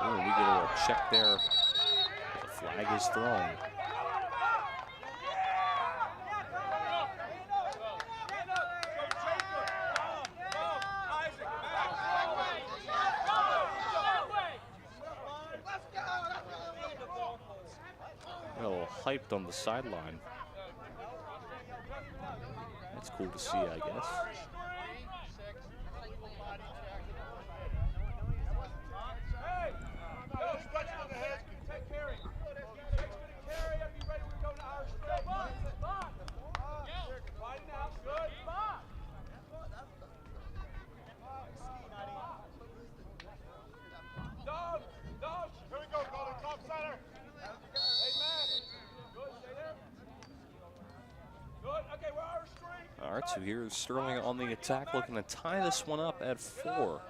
Oh, we get a little check there. The flag is thrown. A little hyped on the sideline. That's cool to see, I guess. All right, so here's Sterling on the attack, looking to tie this one up at 4.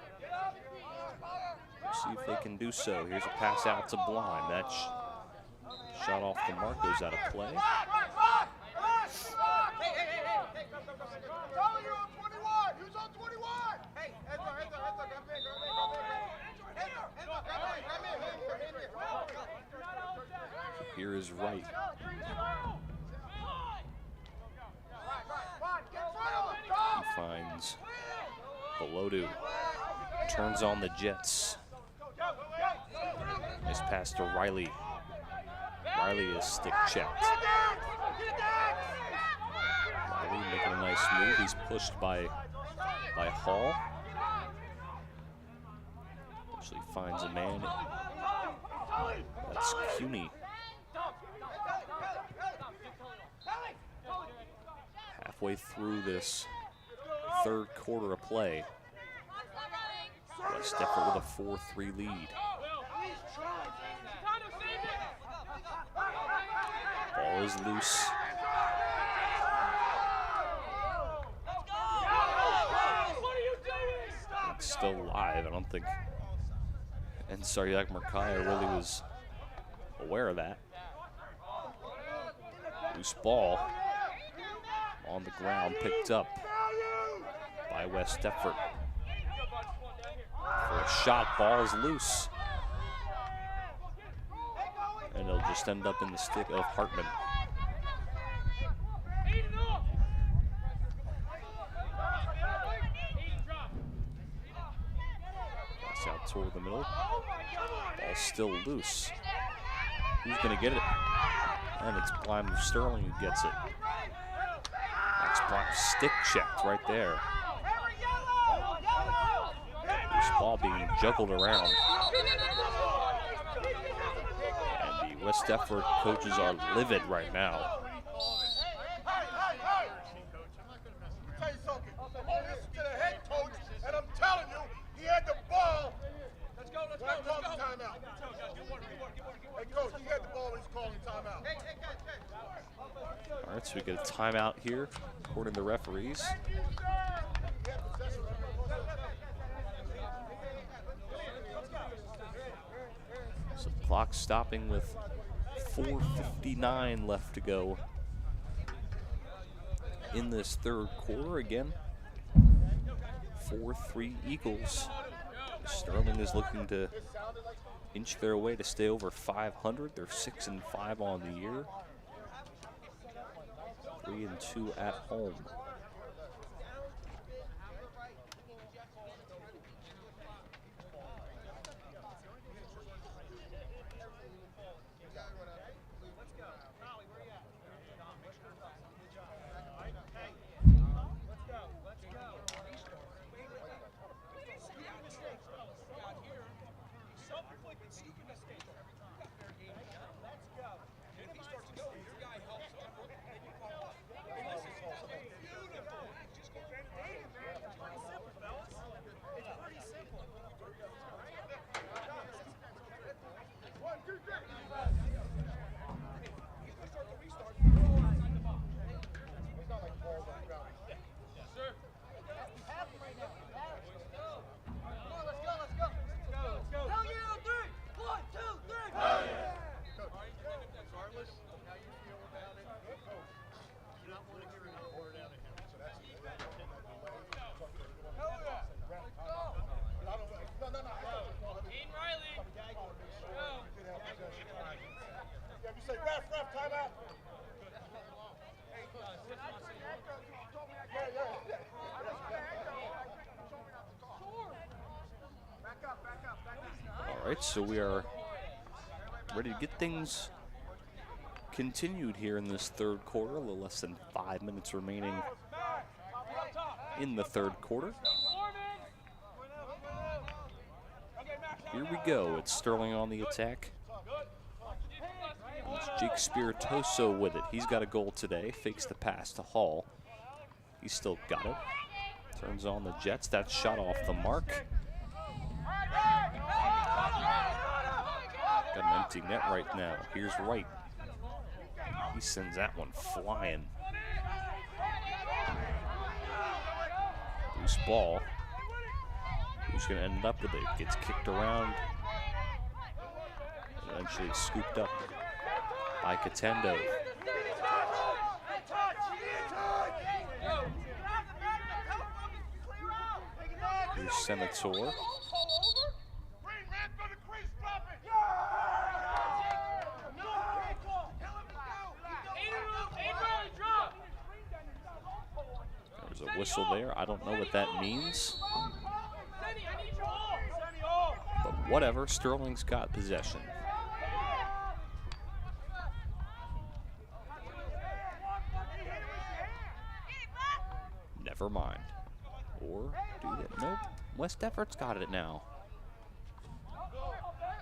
We'll see if they can do so. Here's a pass out to Blind. That shot off the mark, goes out of play. Here is Wright. He finds Belodu, turns on the Jets. Nice pass to Riley. Riley is stick checked. Riley making a nice move. He's pushed by Hall. Actually finds a man. That's CUNY. Halfway through this third quarter of play, West Deptford with a 4-3 lead. Ball is loose. It's still live. I don't think and Saryak Merkaya really was aware of that. Loose ball on the ground, picked up by West Deptford. For a shot, ball is loose. And it'll just end up in the stick of Hartman. Pass out toward the middle. Ball still loose. Who's going to get it? And it's Blind Sterling who gets it. That's blocked, stick checked right there. This ball being juggled around. And the West Deptford coaches are livid right now. Tell you something. Listen to the head right, so we get a timeout here, according to the referees. So the clock stopping with 4:59 left to go in this third quarter. Again, 4-3 Eagles. Sterling is looking to inch their way to stay over 500. They're 6-5 on the year. 3-2 at home. All right, so we are ready to get things continued here in this third quarter. A little less than 5 minutes remaining in the third quarter. Here we go. It's Sterling on the attack. It's Jake Spiritoso with it. He's got a goal today. Fakes the pass to Hall. He's still got it. Turns on the Jets. That shot off the mark. Got an empty net right now. Here's Wright. He sends that one flying. Loose ball. Who's going to end up with it? Gets kicked around. And eventually scooped up by Catendo. Here's Senator. There's a whistle there. I don't know what that means. But whatever, Sterling's got possession. Never mind. Or do they? Nope. West Deptford's got it now.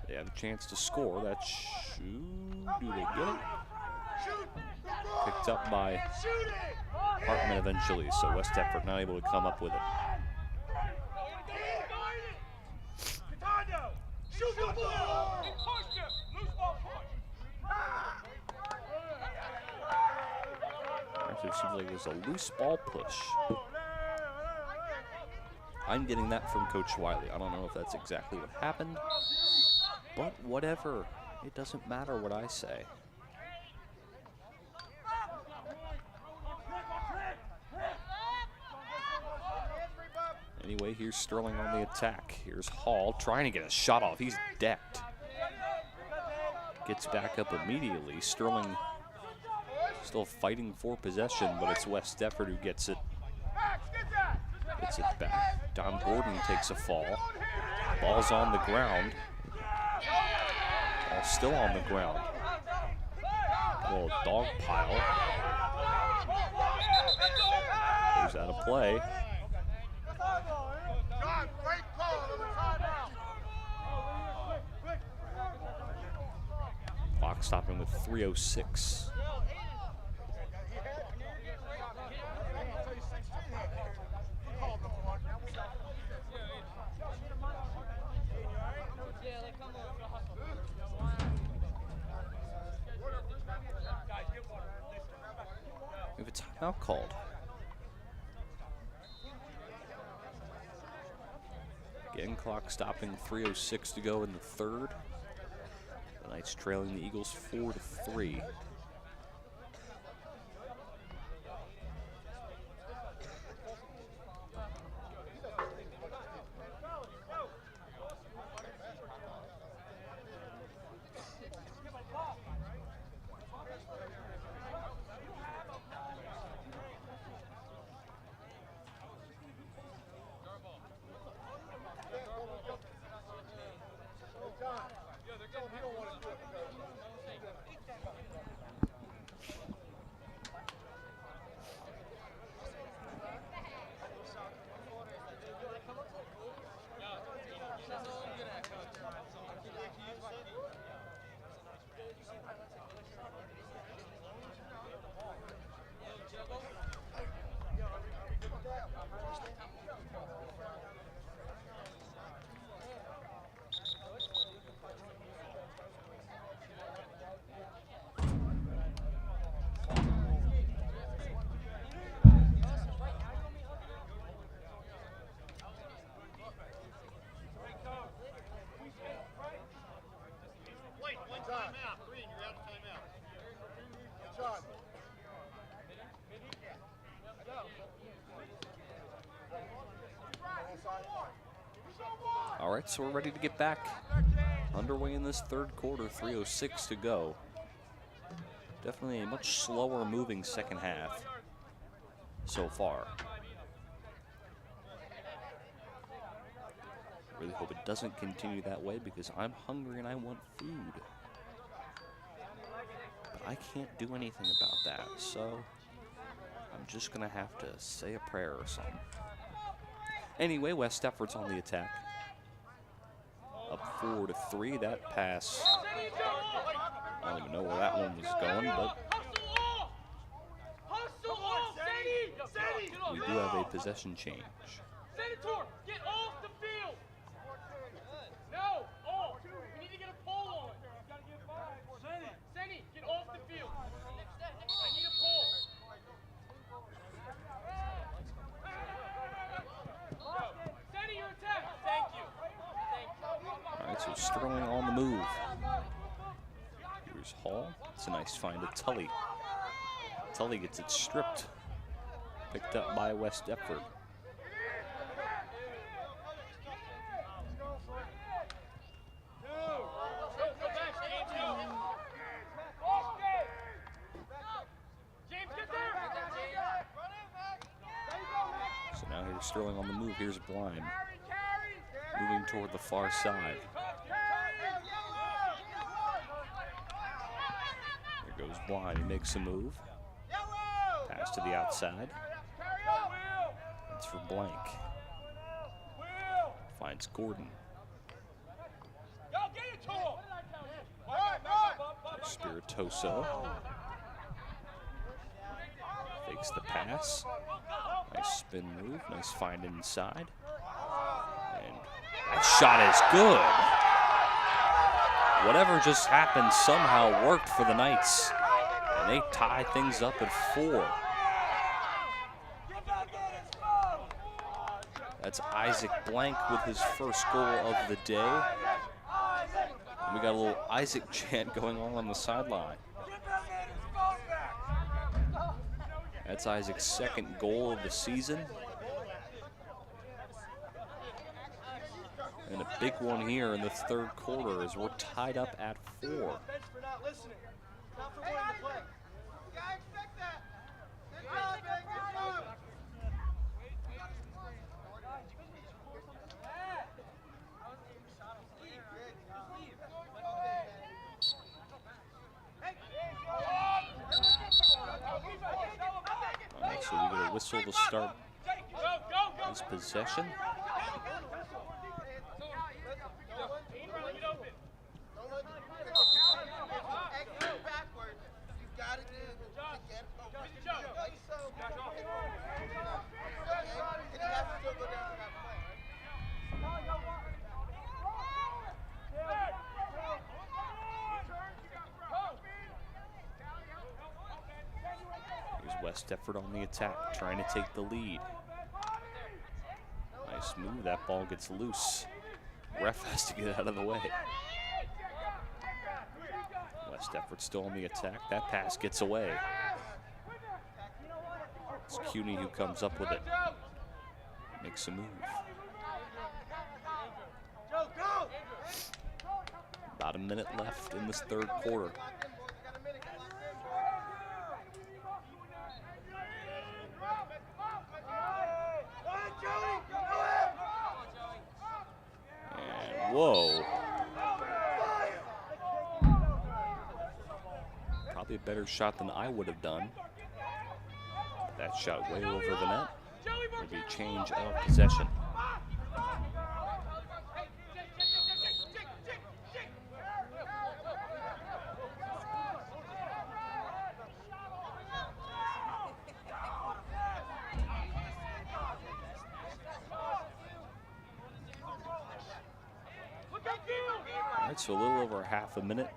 They have a chance to score. That shoot. Do they get it? Picked up by Hartman eventually, so West Deptford not able to come up with it. Actually, it seems like there's a loose ball push. I'm getting that from Coach Wiley. I don't know if that's exactly what happened, but whatever. It doesn't matter what I say. Anyway, here's Sterling on the attack. Here's Hall trying to get a shot off. He's decked. Gets back up immediately. Sterling still fighting for possession, but it's West Deptford who gets it. Gets it back. Don Gordon takes a fall. Ball's on the ground. Ball's still on the ground. A little dog pile. Goes out of play. Clock stopping with 3:06. timeout called. Again, clock stopping, 3:06 to go in the third. The Knights trailing the Eagles 4-3. All right, so we're ready to get back underway in this third quarter, 3:06 to go. Definitely a much slower moving second half so far. Really hope it doesn't continue that way because I'm hungry and I want food. But I can't do anything about that, so I'm just gonna have to say a prayer or something. Anyway, West Deptford's on the attack. Up 4-3, that pass, I don't even know where that one was going, but we do have a possession change. Senator, get off the field! No, off! We need to get a pole on. Senny, get off the field. I need a pole. Senny, your attack. Thank you. All right, so Sterling on the move. Here's Hall. It's a nice find to Tully. Tully gets it stripped. Picked up by West Deptford. So now here's Sterling on the move. Here's Blind. Moving toward the far side. There goes Blind. He makes a move. Pass to the outside. That's for Blank. Finds Gordon. Spiritoso. Fakes the pass. Nice spin move. Nice find inside. And that shot is good. Whatever just happened somehow worked for the Knights. And they tie things up at 4. That's Isaac Blank with his first goal of the day. And we got a little Isaac chant going on the sideline. That's Isaac's second goal of the season. And a big one here in the third quarter as we're tied up at 4. So we get a whistle to start this possession. West Deptford on the attack, trying to take the lead. Nice move. That ball gets loose. Ref has to get out of the way. West Deptford still on the attack. That pass gets away. It's Cuny who comes up with it. Makes a move. About a minute left in this third quarter. And whoa. Probably a better shot than I would have done. That shot way over the net. Maybe a change of possession. All right, so a little over half a minute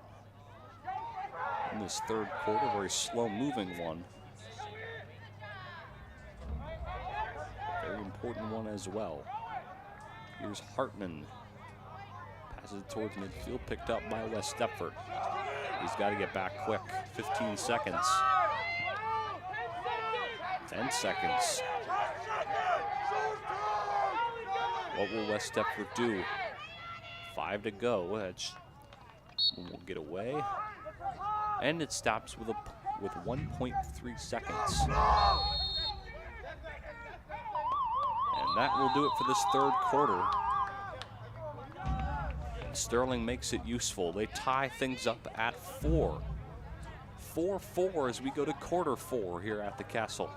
in this third quarter, very slow-moving one. Very important one as well. Here's Hartman. Passes it towards midfield, picked up by West Deptford. He's got to get back quick. 15 seconds. 10 seconds. What will West Deptford do? 5 to go. That one will get away. And it stops with 1.3 seconds. And that will do it for this third quarter. Sterling makes it useful. They tie things up at 4. 4-4 as we go to quarter 4 here at the Castle.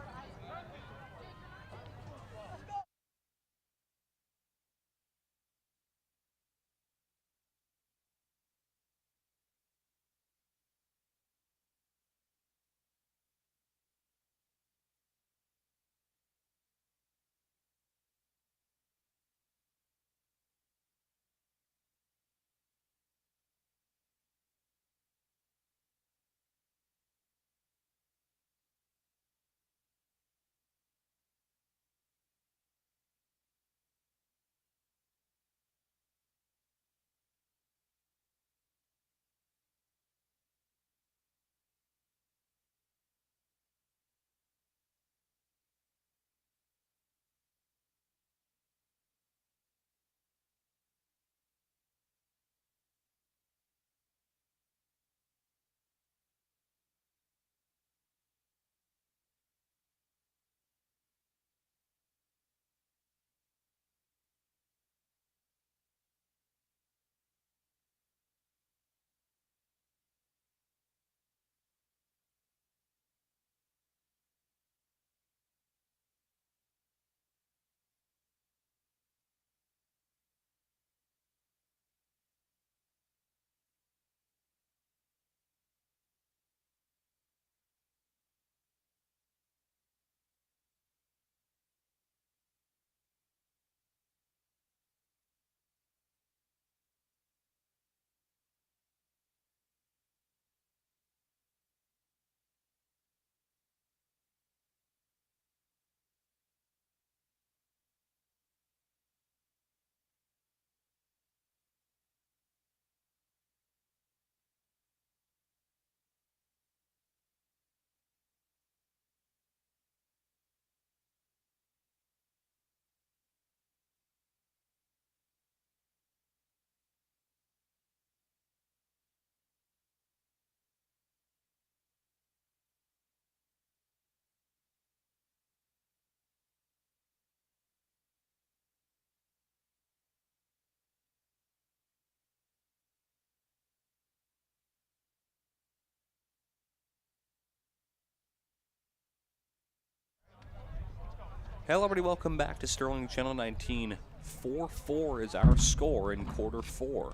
Hello everybody, welcome back to Sterling Channel 19. 4-4 is our score in quarter 4.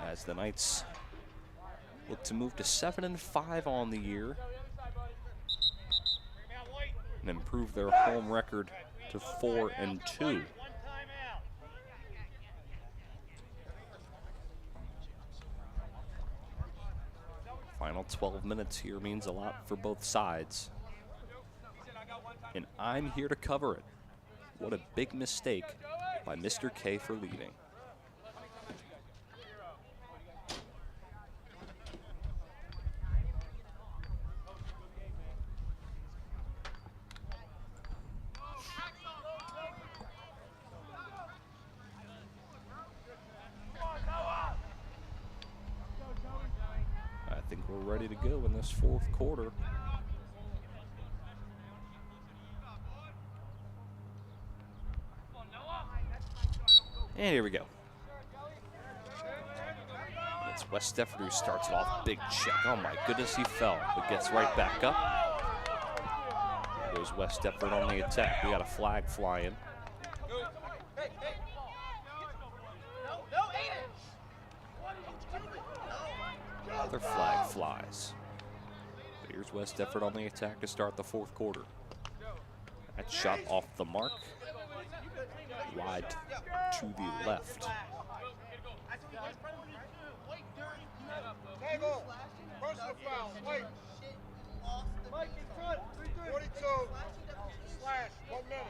As the Knights look to move to 7-5 on the year and improve their home record to 4-2. Final 12 minutes here means a lot for both sides. And I'm here to cover it. What a big mistake by Mr. K for leaving. I think we're ready to go in this fourth quarter. And here we go. It's West Deptford who starts it off. Big check. Oh my goodness, he fell, but gets right back up. There goes West Deptford on the attack. We got a flag flying. Another flag flies. But here's West Deptford on the attack to start the fourth quarter. That shot off the mark. Wide to the left. Tackle. Personal foul. Wait. Mike in front. 42. Slash. 1 minute.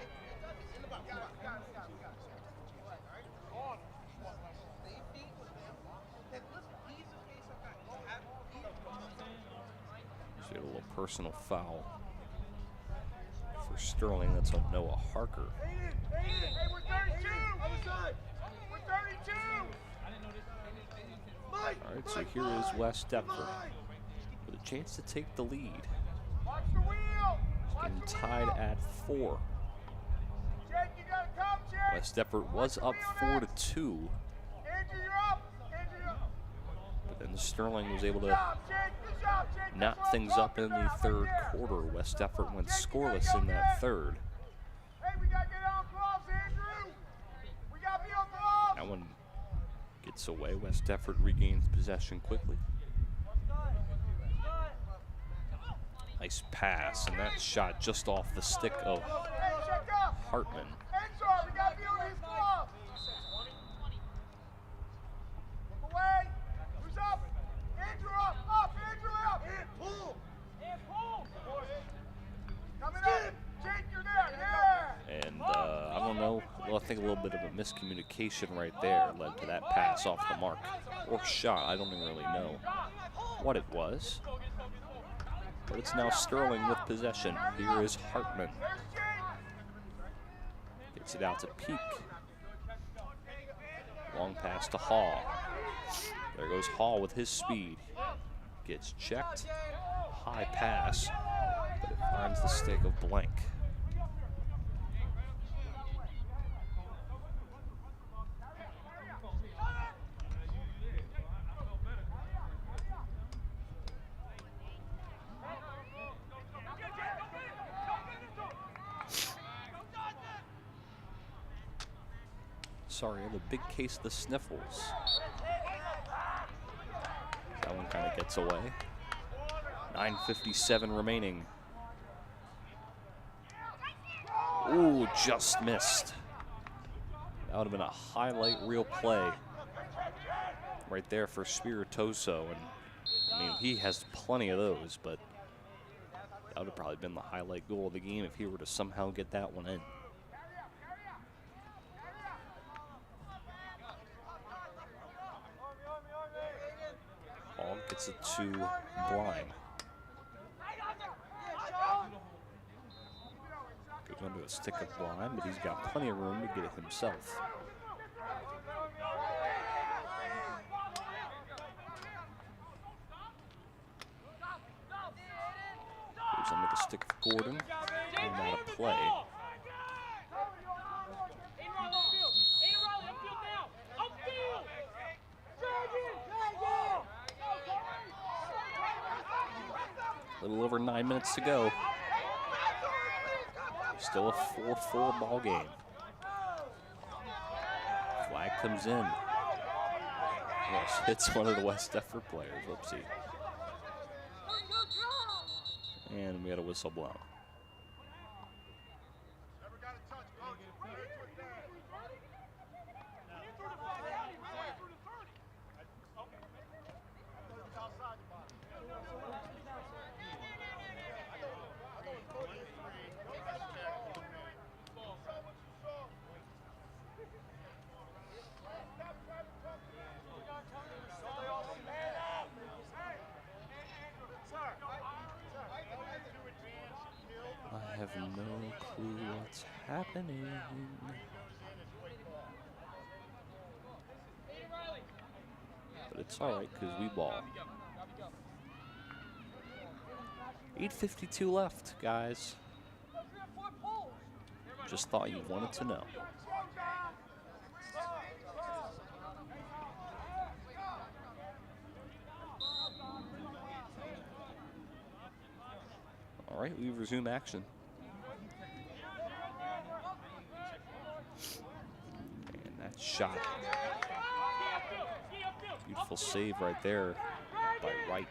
On. See a little personal foul for Sterling. That's on Noah Harker. Hey, we're 32! Other side! We're 32! All right, so here is West Deptford with a chance to take the lead. Watch the wheel! Getting tied at 4. Jake, you gotta come, Jake! West Deptford was up 4-2, Andrew, you're up! Andrew, you're up! but then Sterling was able Good to job, Jake! Good job, Jake! knot That's what I'm things up talking in the about, third right there. quarter. West Deptford went Jake, you gotta scoreless go in that get it. third. Hey, we gotta get on gloves, Andrew! We gotta be on gloves! That one gets away. West Deptford regains possession quickly. Nice pass, and that shot just off the stick of Hey, check up! Hartman. Ensor, we gotta be on his gloves! Look away! Who's up? Andrew up! Up! Andrew up! And pull! And pull! Coming up! Jake, you're there! Yeah! And I don't know, well, I think a little bit of a miscommunication right there led to that pass off the mark. Or shot, I don't even really know what it was. But it's now Sterling with possession. Here is Hartman. There's Jake! Gets it out to Peak. Long pass to Hall. There goes Hall with his speed. Gets checked. High pass, but it finds the stick of Blank. Sorry, I have a big case of the sniffles. That one kind of gets away. 9:57 remaining. Ooh, just missed. That would have been a highlight reel play right there for Spiritoso. And I mean, he has plenty of those, but that would have probably been the highlight goal of the game if he were to somehow get that one in. Hall gets it to Blind. Goes onto a stick of Blind, but he's got plenty of room to get it himself. Goes under the stick of Gordon, and out of play. A little over 9 minutes to go. Still a 4-4 ball game. Flag comes in. Almost hits one of the West Deptford players. Whoopsie. And we got a whistle blown. have no clue what's happening. But it's all right because we ball. 8:52 left, guys. Just thought you wanted to know. All right, we resume action. And that shot. Beautiful save right there by Wright.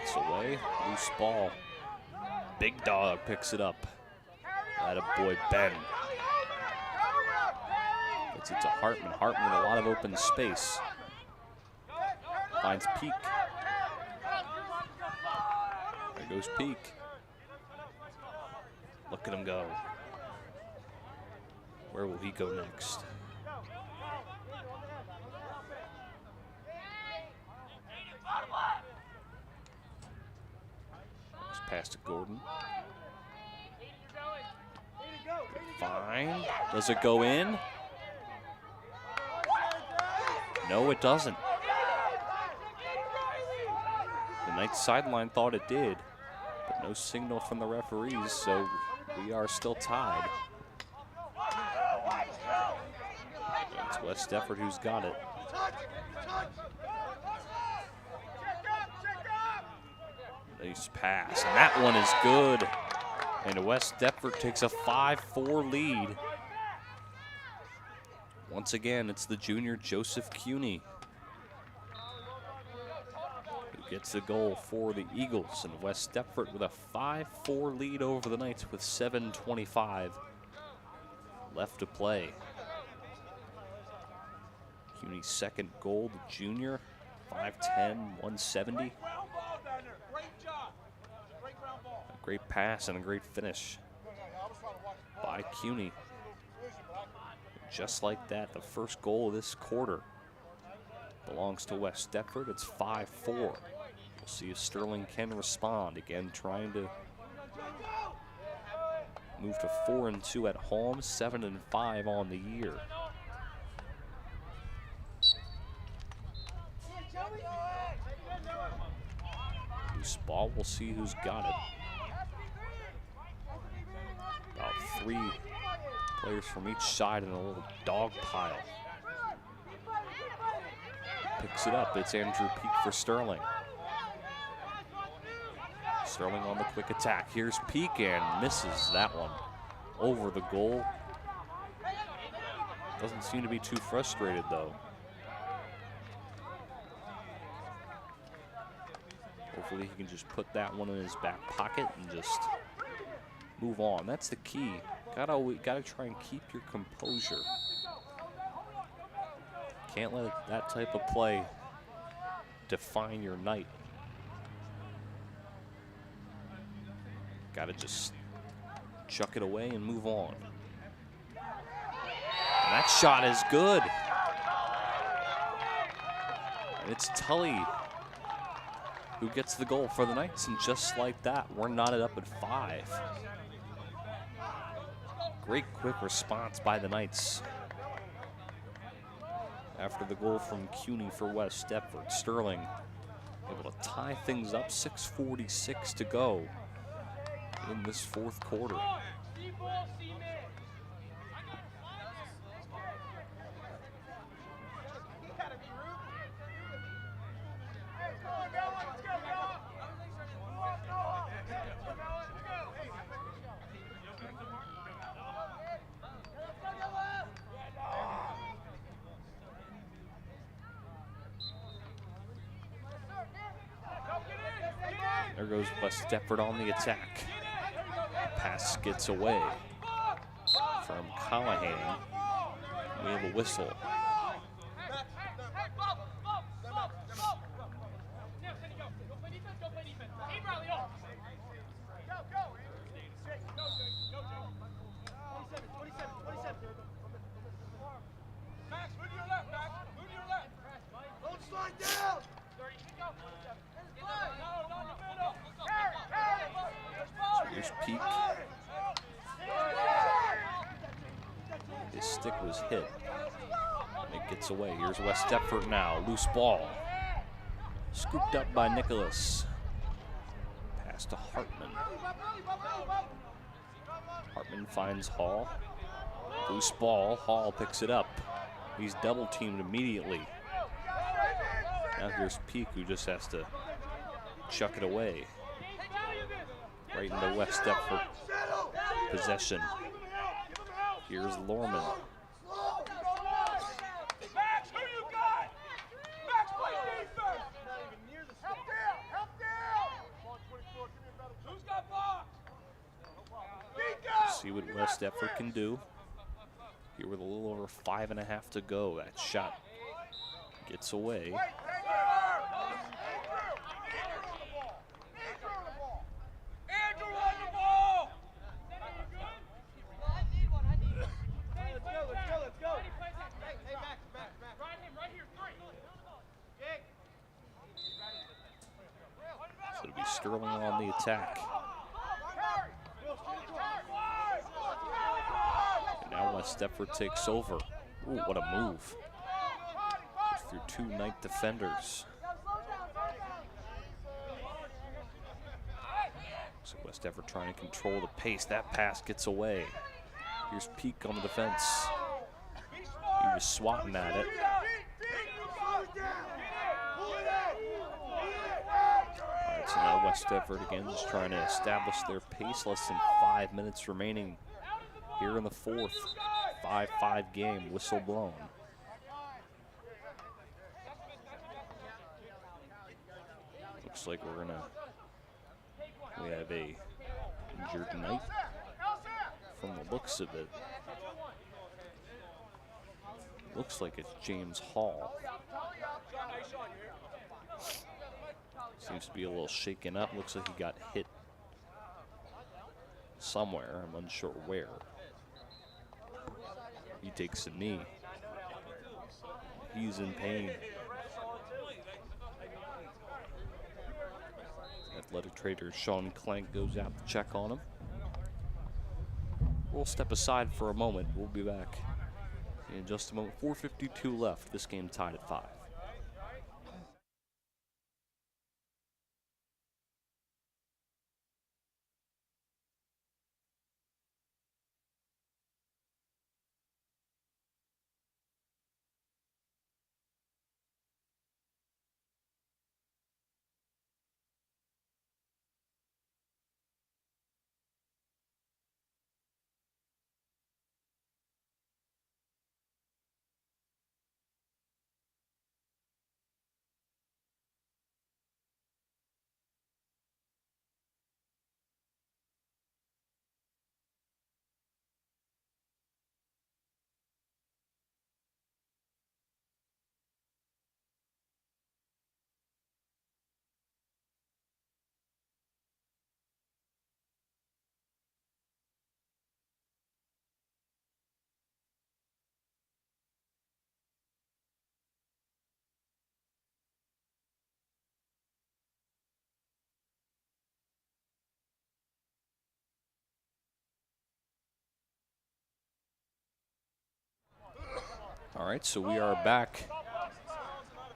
It's away, loose ball. Big Dog picks it up. Atta boy Ben. Gets it to Hartman. Hartman with a lot of open space. Finds Peak. There goes Peak. Look at him go. Where will he go next? Pass to Gordon. Fine. Does it go in? No, it doesn't. The Knights sideline thought it did, but no signal from the referees, so we are still tied. It's West Deptford who's got it. Nice pass, and that one is good. And West Deptford takes a 5-4 lead. Once again, it's the junior Joseph Cuny who gets the goal for the Eagles. And West Deptford with a 5-4 lead over the Knights with 7:25 left to play. Cuny's second goal, the junior, 5'10", 170. A great pass and a great finish by Cuny. Just like that, the first goal of this quarter belongs to West Deptford. It's 5-4. We'll see if Sterling can respond. Again, trying to move to 4-2 at home, 7-5 on the year. Loose ball, we'll see who's got it. About 3 players from each side in a little dog pile. Picks it up, it's Andrew Peak for Sterling. Sterling on the quick attack. Here's Peak and misses that one over the goal. Doesn't seem to be too frustrated though. Hopefully he can just put that one in his back pocket and just move on. That's the key. Gotta try and keep your composure. Can't let that type of play define your night. Gotta just chuck it away and move on. And that shot is good. And it's Tully who gets the goal for the Knights, and just like that, we're knotted up at 5. Great quick response by the Knights after the goal from Cuny for West Deptford. Sterling able to tie things up, 6:46 to go in this fourth quarter. There goes West Deptford on the attack. Pass gets away from Callahan. We have a whistle. Don't slide Here's Peak. His stick was hit. And it gets away. Here's West Deptford now. Loose ball. Scooped up by Nicholas. Pass to Hartman. Hartman finds Hall. Loose ball. Hall picks it up. He's double teamed immediately. Now here's Peak, who just has to chuck it away. Right into West Deptford possession. Here's Lorman. Max, who you got? Max, play defense. Help down, help down. Who's got blocked? See what West Deptford can do. Here with a little over 5.5 to go. That shot gets away. So it'll be Sterling on the attack. And now West Deptford takes over. Ooh, what a move. Through two Knight defenders. So West Deptford trying to control the pace. That pass gets away. Here's Peak on the defense. He was swatting at it. Alright, so now West Deptford again just trying to establish their pace. Less than 5 minutes remaining here in the fourth. 5-5 game, whistle blown. Looks like we have a injured Knight from the looks of it. Looks like it's James Hall. Seems to be a little shaken up. Looks like he got hit somewhere. I'm unsure where. He takes a knee. He's in pain. Athletic trader Sean Clank goes out to check on him. We'll step aside for a moment. We'll be back in just a moment. 4:52 left. This game tied at 5. All right, so we are back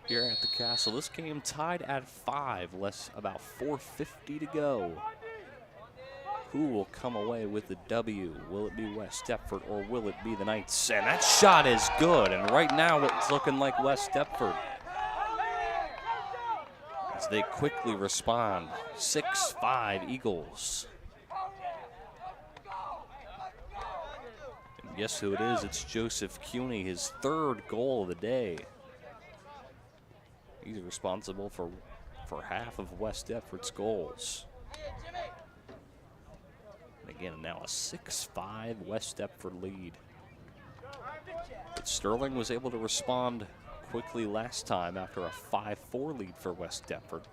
here at the Castle. This game tied at 5, about 4:50 to go. Who will come away with the W? Will it be West Deptford or will it be the Knights? And that shot is good, and right now it's looking like West Deptford, as they quickly respond. 6-5 Eagles. Guess who it is? It's Joseph Cuny, his 3rd goal of the day. He's responsible for half of West Deptford's goals. And again, now a 6-5 West Deptford lead. But Sterling was able to respond quickly last time after a 5-4 lead for West Deptford.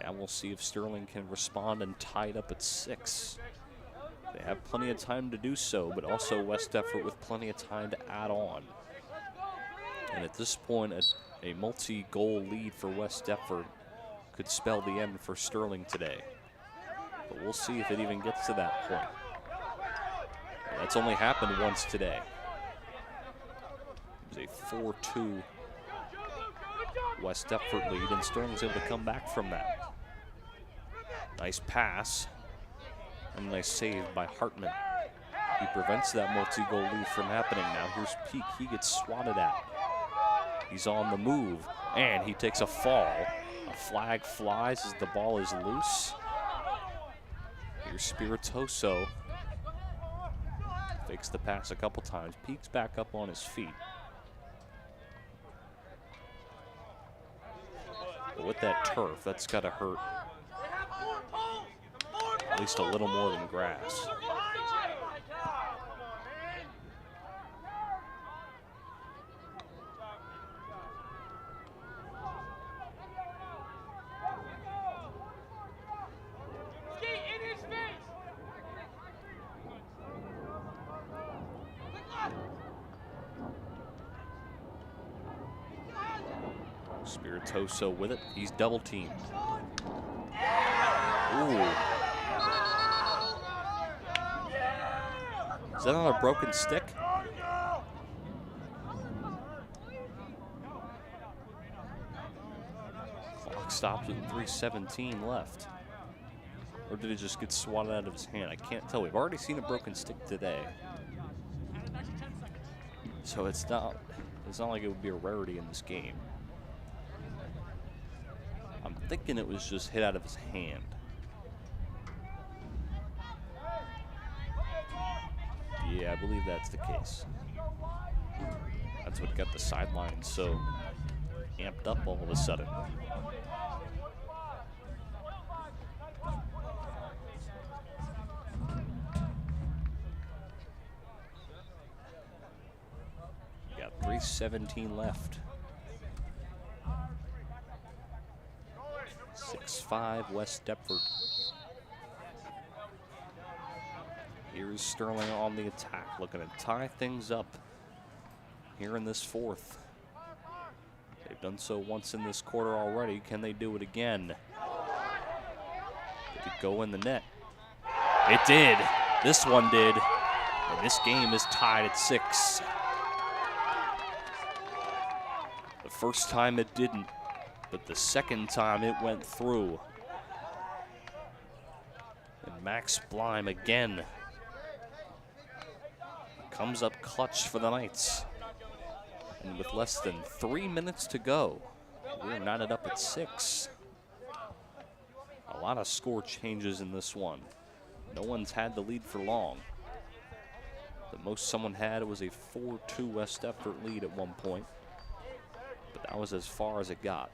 Now we'll see if Sterling can respond and tie it up at 6. They have plenty of time to do so, but also West Deptford with plenty of time to add on. And at this point, a multi-goal lead for West Deptford could spell the end for Sterling today. But we'll see if it even gets to that point. That's only happened once today. It was a 4-2 West Deptford lead, and Sterling's able to come back from that. Nice pass, and a nice save by Hartman. He prevents that multi-goal lead from happening. Now here's Peak. He gets swatted at. He's on the move, and he takes a fall. A flag flies as the ball is loose. Here's Spiritoso. Fakes the pass a couple times. Peaks back up on his feet. But with that turf, that's got to hurt at least a little more than grass. Spiritoso with it. He's double teamed. Ooh. Is that on a broken stick? Clock stops with 3:17 left. Or did it just get swatted out of his hand? I can't tell. We've already seen a broken stick today. So it's not like it would be a rarity in this game. I'm thinking it was just hit out of his hand. Yeah, I believe that's the case. That's what got the sideline so amped up all of a sudden. Got 3:17 left. 6-5 West Deptford. Here's Sterling on the attack, looking to tie things up here in this fourth. They've done so once in this quarter already. Can they do it again? Did it go in the net? It did. This one did. And this game is tied at 6. The first time it didn't, but the second time it went through. And Max Blime again comes up clutch for the Knights. And with less than 3 minutes to go, we're knotted up at 6. A lot of score changes in this one. No one's had the lead for long. The most someone had was a 4-2 West Deptford lead at one point, but that was as far as it got.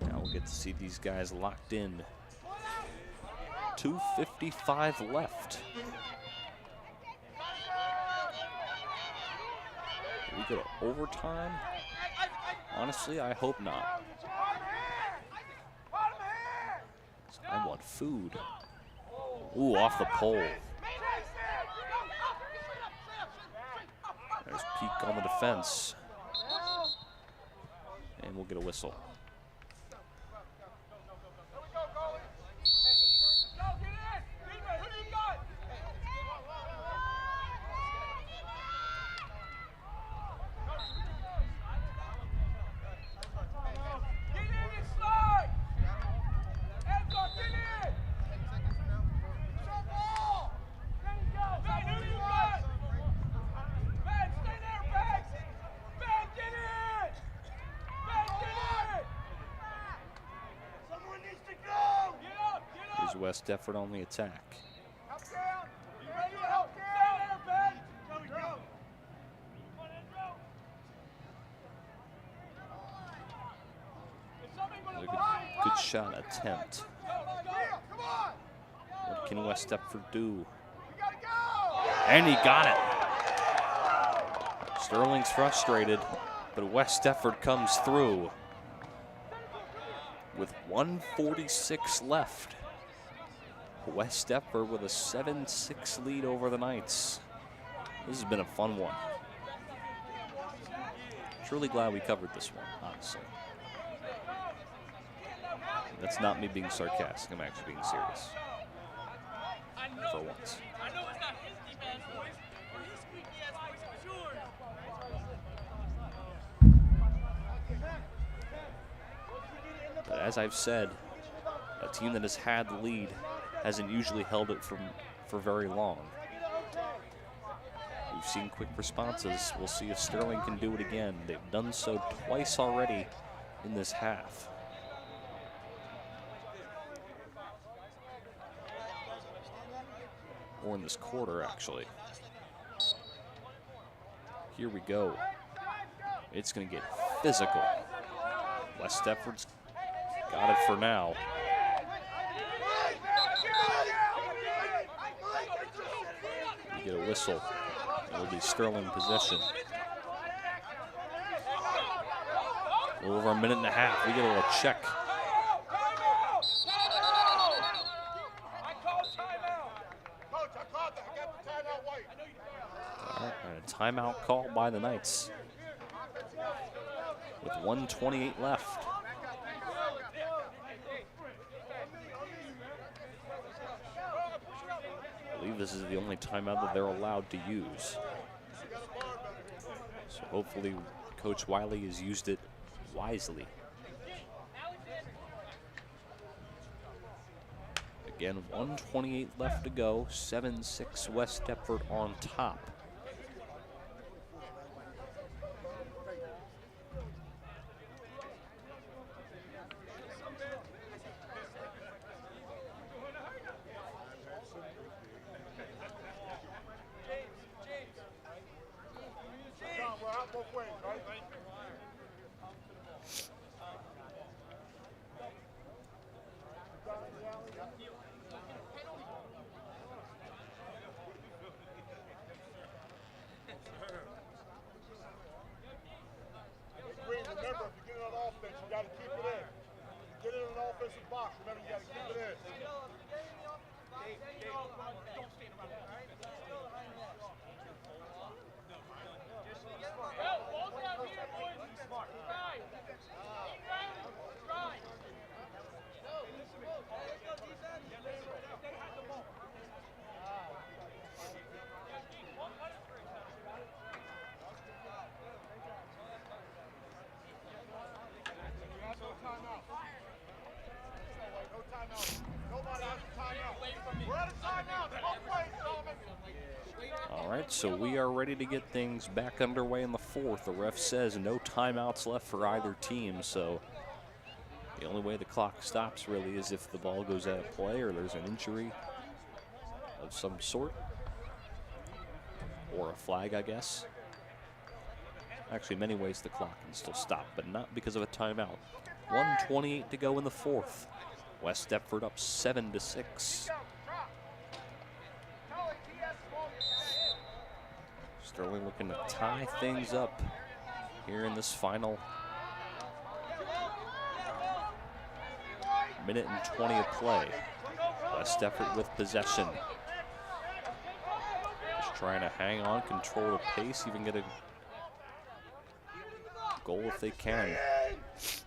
Now we'll get to see these guys locked in. 2:55 left. We go to overtime? Honestly, I hope not. I want food. Ooh, off the pole. There's Peak on the defense. And we'll get a whistle. West Deptford on the attack. Good shot attempt. What can West Deptford do? And he got it. Sterling's frustrated, but West Deptford comes through with 1:46 left. West Deptford with a 7-6 lead over the Knights. This has been a fun one. Truly glad we covered this one, honestly. And that's not me being sarcastic. I'm actually being serious. For once. But as I've said, a team that has had the lead hasn't usually held it for very long. We've seen quick responses. We'll see if Sterling can do it again. They've done so twice already in this half. Or in this quarter, actually. Here we go. It's going to get physical. West Deptford's got it for now. We get a whistle. It'll be Sterling possession. A little over a minute and a half. We get a little check. And a timeout called by the Knights with 1:28 left. I believe this is the only timeout that they're allowed to use. So hopefully Coach Wiley has used it wisely. Again, 1:28 left to go. 7-6 West Deptford on top. All right, so we are ready to get things back underway in the fourth. The ref says no timeouts left for either team, so the only way the clock stops really is if the ball goes out of play or there's an injury of some sort, or a flag, I guess. Actually, in many ways the clock can still stop, but not because of a timeout. 1:28 to go in the fourth. West Deptford up 7-6. Sterling looking to tie things up here in this final minute and 20 of play. West Deptford with possession. Just trying to hang on, control the pace, even get a goal if they can. It's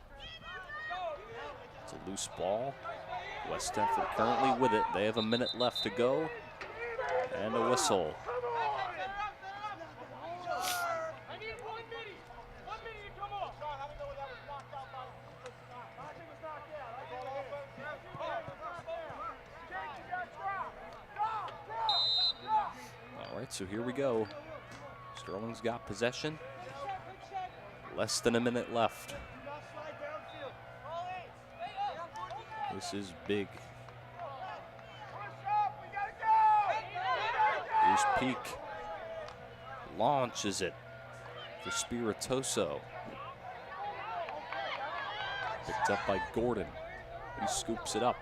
a loose ball. West Deptford currently with it. They have a minute left to go. And a whistle. All right, so here we go. Sterling's got possession. Less than a minute left. This is big. Here's Peak. Launches it for Spiritoso. Picked up by Gordon. He scoops it up.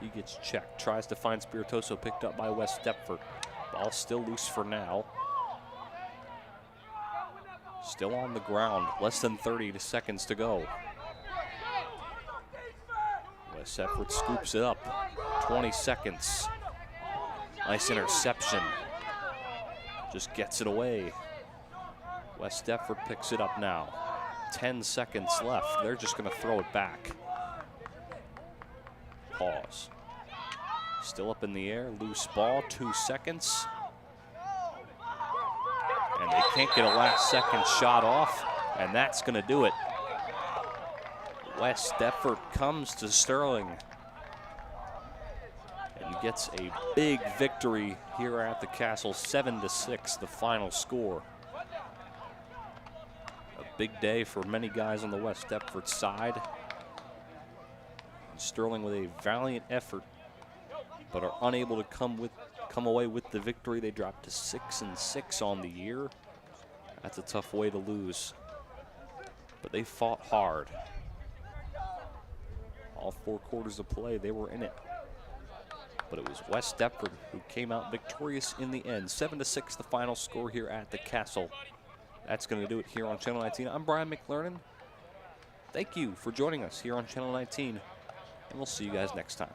He gets checked. Tries to find Spiritoso. Picked up by West Deptford. Ball still loose for now. Still on the ground. Less than 30 seconds to go. West Deptford scoops it up. 20 seconds. Nice interception. Just gets it away. West Deptford picks it up now. 10 seconds left. They're just going to throw it back. Pause. Still up in the air, loose ball, 2 seconds. And they can't get a last second shot off, and that's going to do it. West Deptford comes to Sterling and gets a big victory here at the Castle, 7-6, the final score. A big day for many guys on the West Deptford side. Sterling with a valiant effort, but are unable to come away with the victory. They dropped to 6-6 on the year. That's a tough way to lose, but they fought hard. All 4 quarters of play, they were in it. But it was West Deptford who came out victorious in the end. 7-6, the final score here at the Castle. That's going to do it here on Channel 19. I'm Brian McLernan. Thank you for joining us here on Channel 19, and we'll see you guys next time.